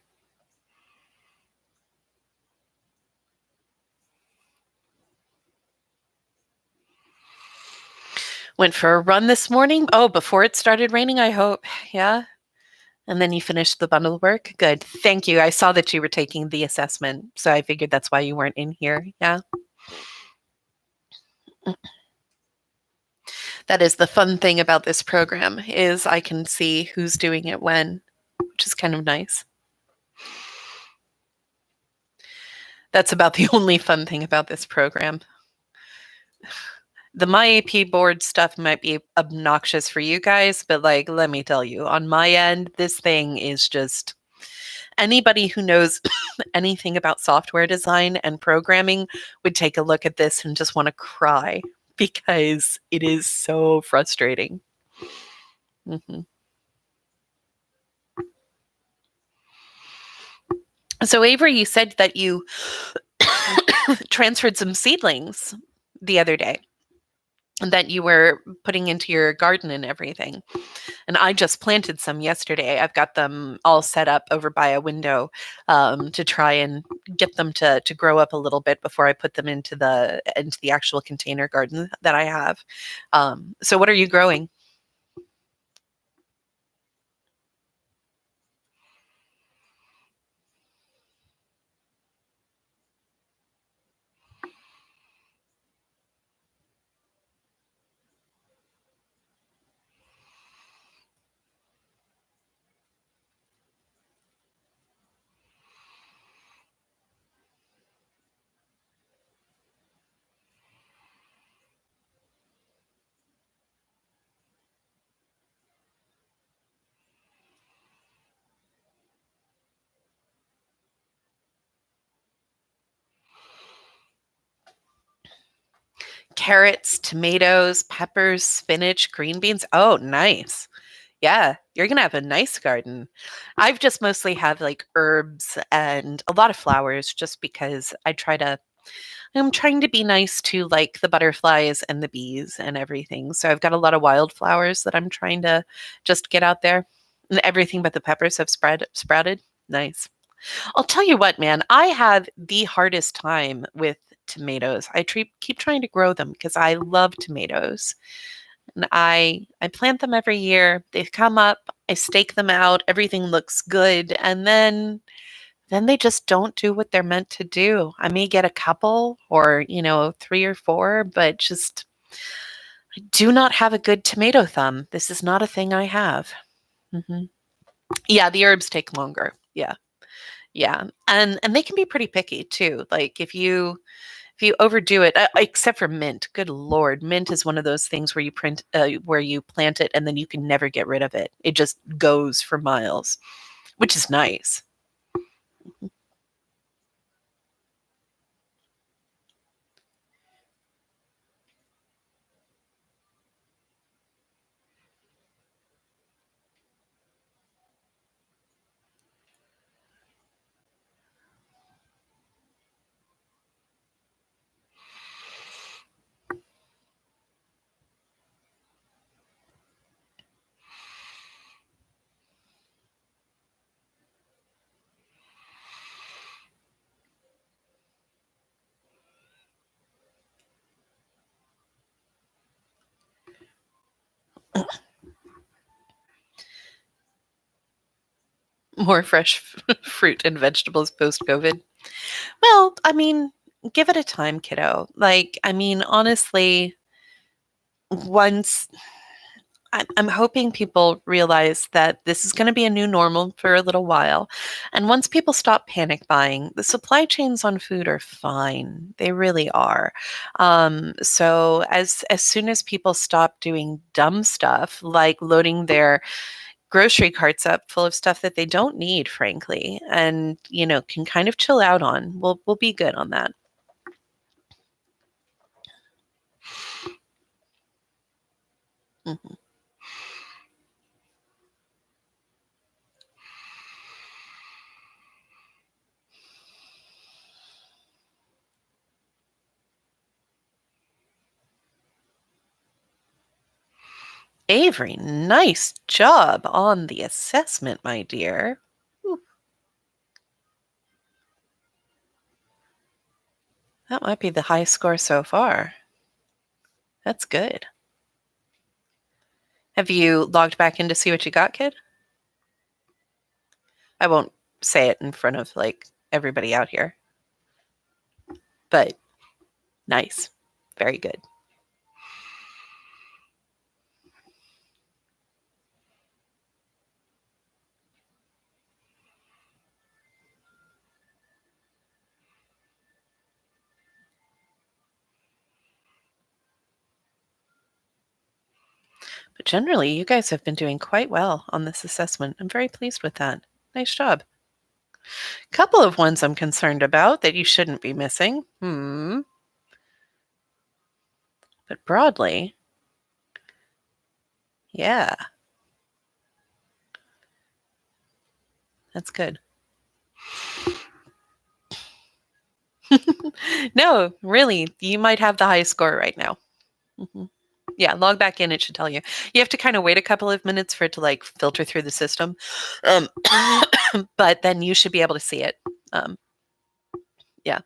Went for a run this morning. Oh, before it started raining, I hope. Yeah. And then you finished the bundle work. Good. Thank you. I saw that you were taking the assessment, so I figured that's why you weren't in here. Yeah. That is the fun thing about this program is I can see who's doing it when, which is kind of nice. That's about the only fun thing about this program. The MyAP board stuff might be obnoxious for you guys, but like, let me tell you, on my end, this thing is just anybody who knows anything about software design and programming would take a look at this and just want to cry because it is so frustrating. Mhm. So, Avery, you said that you transferred some seedlings the other day that you were putting into your garden and everything. And I just planted some yesterday. I've got them all set up over by a window to try and get them to grow up a little bit before I put them into the actual container garden that I have. So what are you growing? Carrots, tomatoes, peppers, spinach, green beans. Oh, nice. Yeah, you're gonna have a nice garden. I've just mostly have like herbs and a lot of flowers just because I'm trying to be nice to like the butterflies and the bees and everything. So I've got a lot of wildflowers that I'm trying to just get out there. And everything but the peppers have sprouted. Nice. I'll tell you what, man, I have the hardest time with tomatoes. Keep trying to grow them because I love tomatoes. And I plant them every year. They come up, I stake them out, everything looks good, and then they just don't do what they're meant to do. I may get a couple or, 3 or 4, but just I do not have a good tomato thumb. This is not a thing I have. Mhm. Yeah, the herbs take longer. Yeah. Yeah. And they can be pretty picky too. Like if you overdo it, except for mint, good lord, mint is one of those things where you plant it and then you can never get rid of it. It just goes for miles, which is nice. More fresh fruit and vegetables post COVID. Well, I mean, give it a time, kiddo. Like, I mean, honestly, once I'm hoping people realize that this is going to be a new normal for a little while. And once people stop panic buying, the supply chains on food are fine. They really are. So as soon as people stop doing dumb stuff like loading their grocery carts up full of stuff that they don't need, frankly, and can kind of chill out on, we'll be good on that. Mhm. Avery, nice job on the assessment, my dear. Ooh, that might be the highest score so far. That's good. Have you logged back in to see what you got, kid? I won't say it in front of like everybody out here, but nice. Very good. But generally, you guys have been doing quite well on this assessment. I'm very pleased with that. Nice job. Couple of ones I'm concerned about that you shouldn't be missing. But broadly, yeah, that's good. No, really, you might have the highest score right now. Mhm. Yeah, log back in, it should tell you. You have to kind of wait a couple of minutes for it to like filter through the system. Um, but then you should be able to see it. Um, yeah.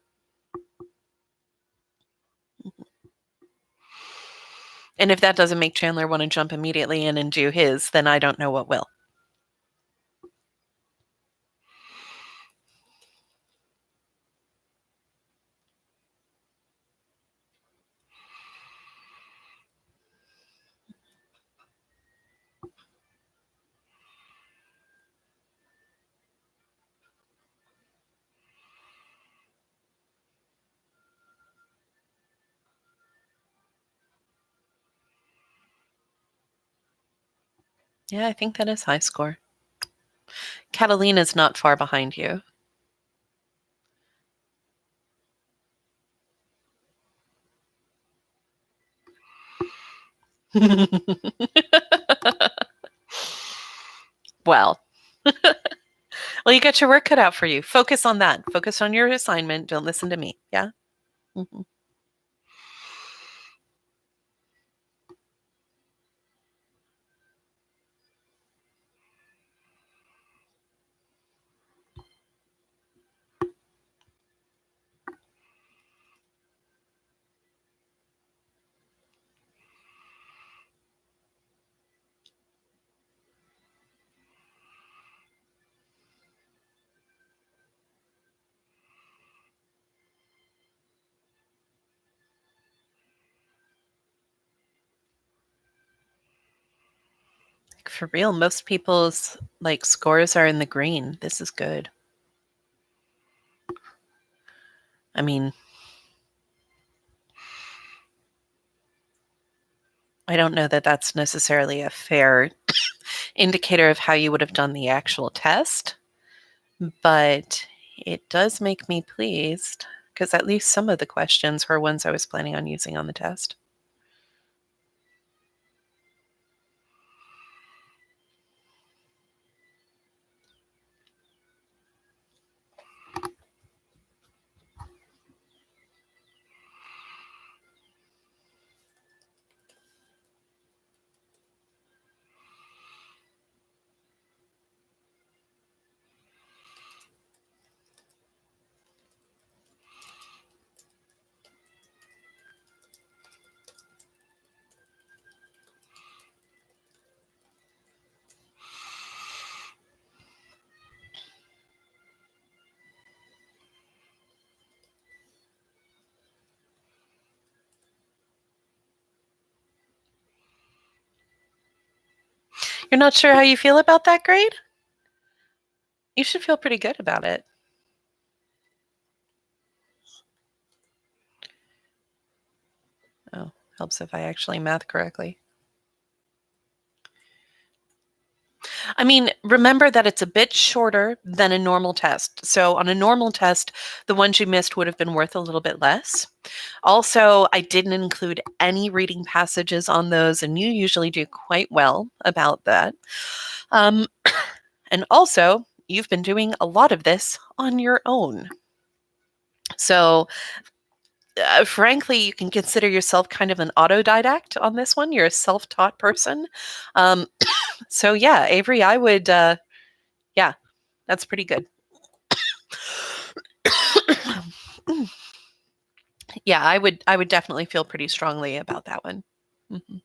And if that doesn't make Chandler want to jump immediately in and do his, then I don't know what will. Yeah, I think that is high score. Catalina's not far behind you. Well, well, you got your work cut out for you. Focus on that. Focus on your assignment. Don't listen to me. Yeah. Mhm. For real, most people's like scores are in the green. This is good. I mean, I don't know that that's necessarily a fair indicator of how you would have done the actual test, but it does make me pleased because at least some of the questions were ones I was planning on using on the test. You're not sure how you feel about that grade? You should feel pretty good about it. Oh, helps if I actually math correctly. I mean, remember that it's a bit shorter than a normal test. So on a normal test, the ones you missed would have been worth a little bit less. Also, I didn't include any reading passages on those, and you usually do quite well about that. Um, and also, you've been doing a lot of this on your own. So, frankly, you can consider yourself kind of an autodidact on this one. You're a self taught person. Um, so, yeah, Avery, I would, yeah, that's pretty good. Yeah, I would definitely feel pretty strongly about that one. Mhm.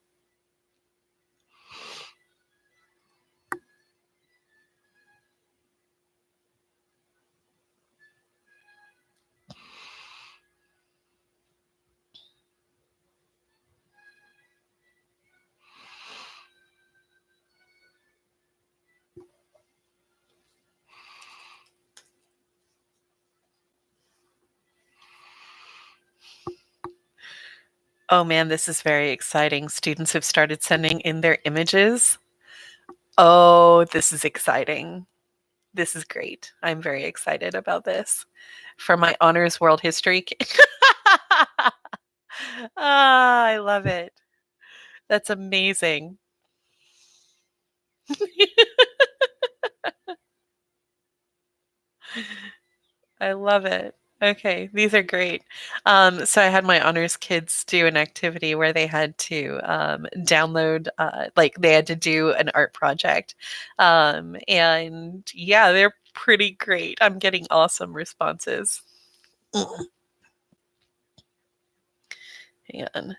Oh man, this is very exciting. Students have started sending in their images. Oh, this is exciting. This is great. I'm very excited about this for my honors world history. Ah, I love it. That's amazing. I love it. Okay, these are great. So I had my honors kids do an activity where they had to download, like they had to do an art project. And yeah, they're pretty great. I'm getting awesome responses. Hang on.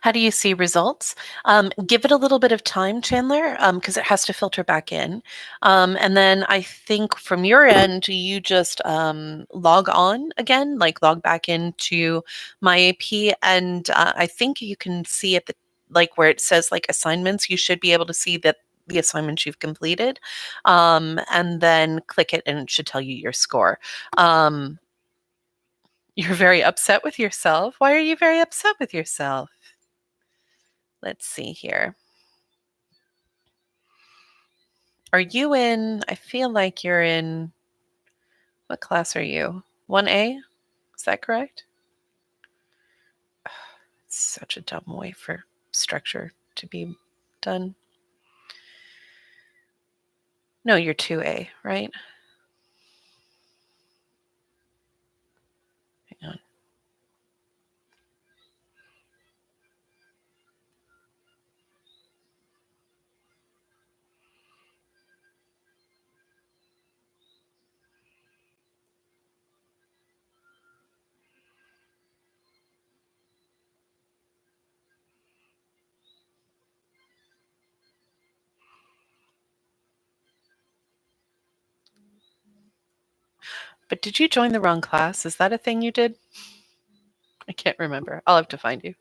How do you see results? Give it a little bit of time, Chandler, because it has to filter back in. And then I think from your end, you just log on again, like log back into MyAP, and I think you can see at the like where it says like assignments, you should be able to see that the assignments you've completed, and then click it, and it should tell you your score. You're very upset with yourself. Why are you very upset with yourself? Let's see here. Are you in, I feel like you're in, what class are you? 1A? Is that correct? It's such a dumb way for structure to be done. No, you're 2A, right? Hang on. But did you join the wrong class? Is that a thing you did? I can't remember. I'll have to find you.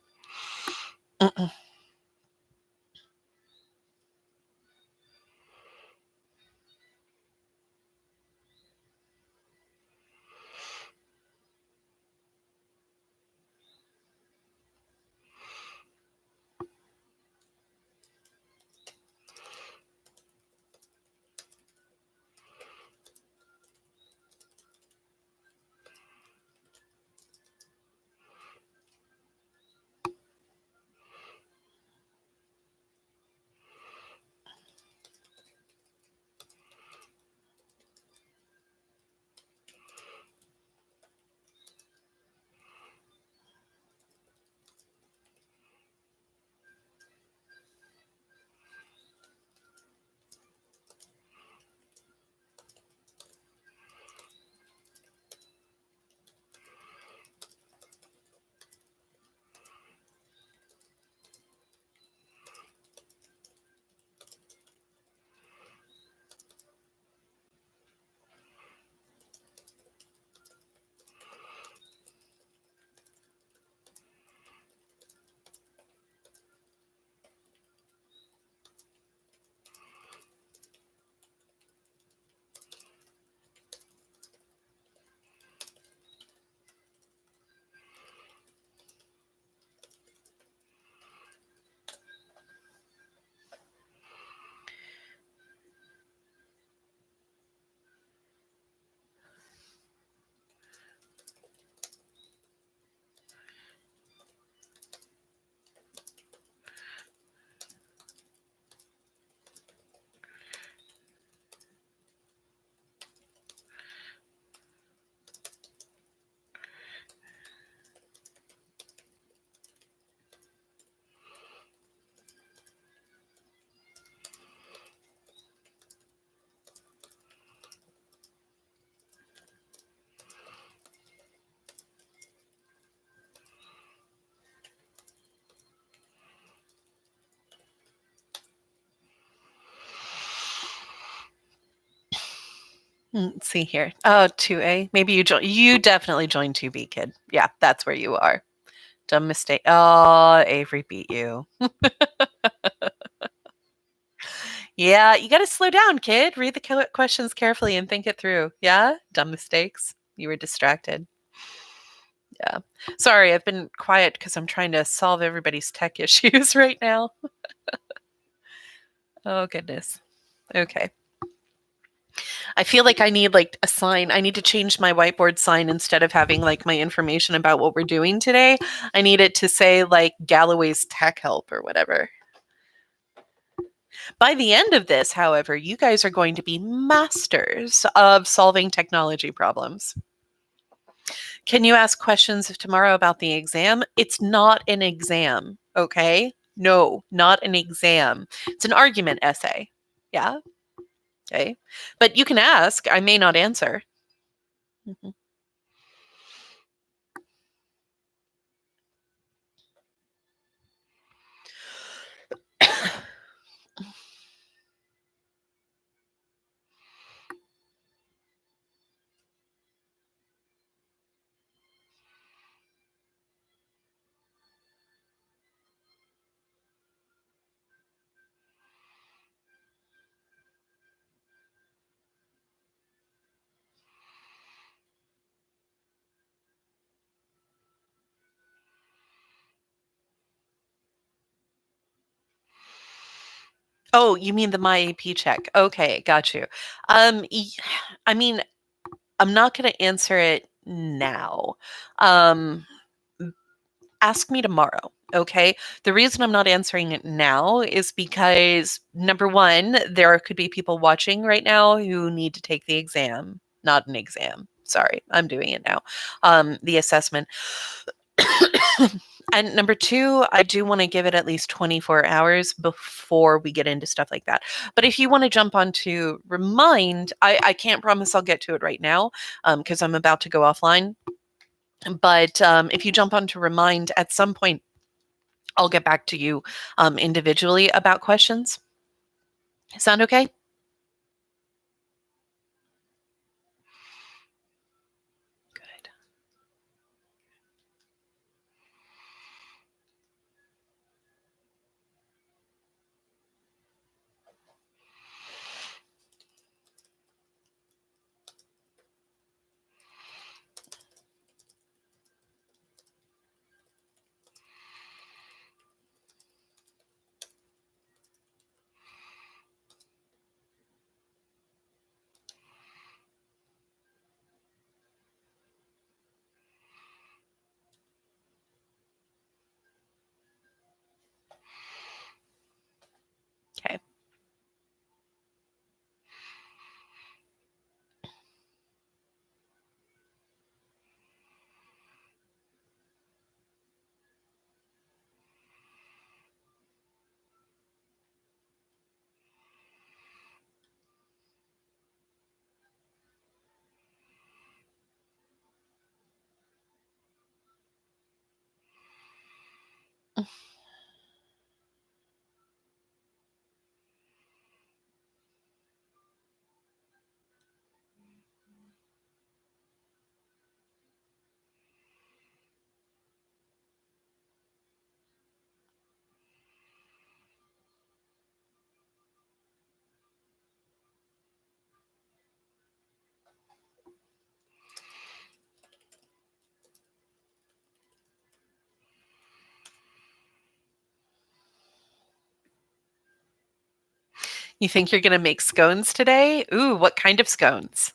Let's see here. Oh, 2A. Maybe you definitely joined 2B, kid. Yeah, that's where you are. Dumb mistake. Oh, Avery beat you. Yeah, you got to slow down, kid. Read the questions carefully and think it through. Yeah? Dumb mistakes. You were distracted. Yeah. Sorry, I've been quiet because I'm trying to solve everybody's tech issues right now. Oh, goodness. Okay. I feel like I need like a sign. I need to change my whiteboard sign instead of having like my information about what we're doing today. I need it to say like Galloway's Tech Help or whatever. By the end of this, however, you guys are going to be masters of solving technology problems. Can you ask questions tomorrow about the exam? It's not an exam, okay? No, not an exam. It's an argument essay. Yeah. Okay. But you can ask. I may not answer. Mhm. Oh, you mean the MyAP check. Okay, got you. Y I mean, I'm not gonna answer it now. Um, Ask me tomorrow, okay? The reason I'm not answering it now is because, number 1, there could be people watching right now who need to take the exam. Not an exam, sorry, I'm doing it now. The assessment. And number 2, I do wanna give it at least 24 hours before we get into stuff like that. But if you wanna jump onto Remind, I can't promise I'll get to it right now, because 'cause I'm about to go offline. But, if you jump onto Remind, at some point, I'll get back to you, individually about questions. Sound okay? Good. Okay. You think you're gonna make scones today? Ooh, what kind of scones?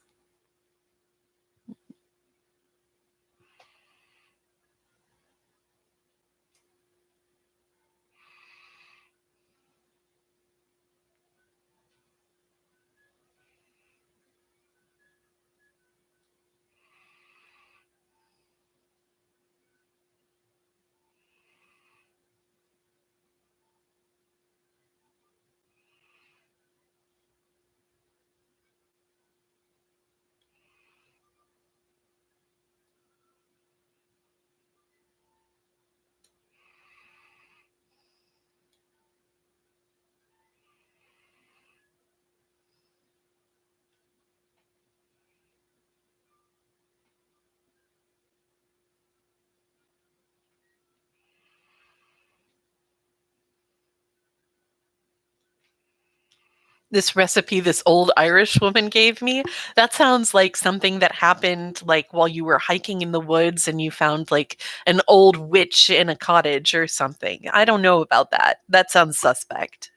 This recipe this old Irish woman gave me, that sounds like something that happened, like, while you were hiking in the woods and you found, like, an old witch in a cottage or something. I don't know about that. That sounds suspect.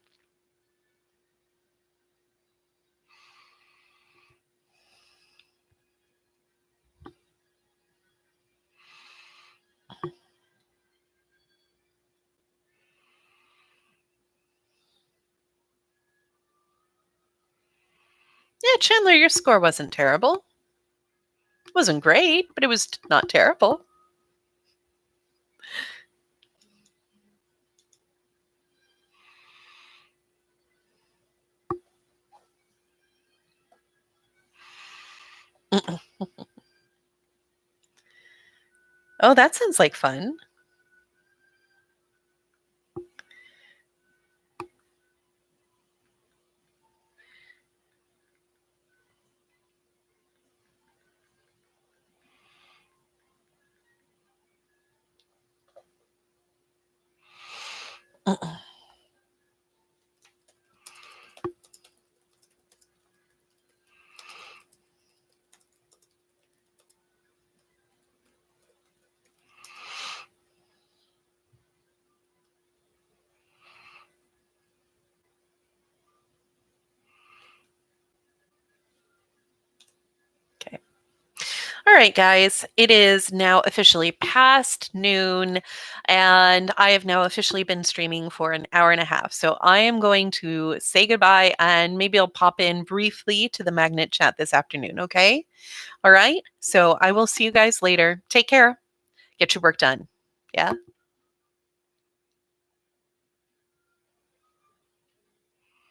Yeah, Chandler, your score wasn't terrible. It wasn't great, but it was not terrible. Mm-mm. Oh, that sounds like fun. Mm-mm. All right, guys, it is now officially past noon, and I have now officially been streaming for an hour and a half. So I am going to say goodbye, and maybe I'll pop in briefly to the Magnet chat this afternoon, okay? All right, so I will see you guys later. Take care. Get your work done. Yeah.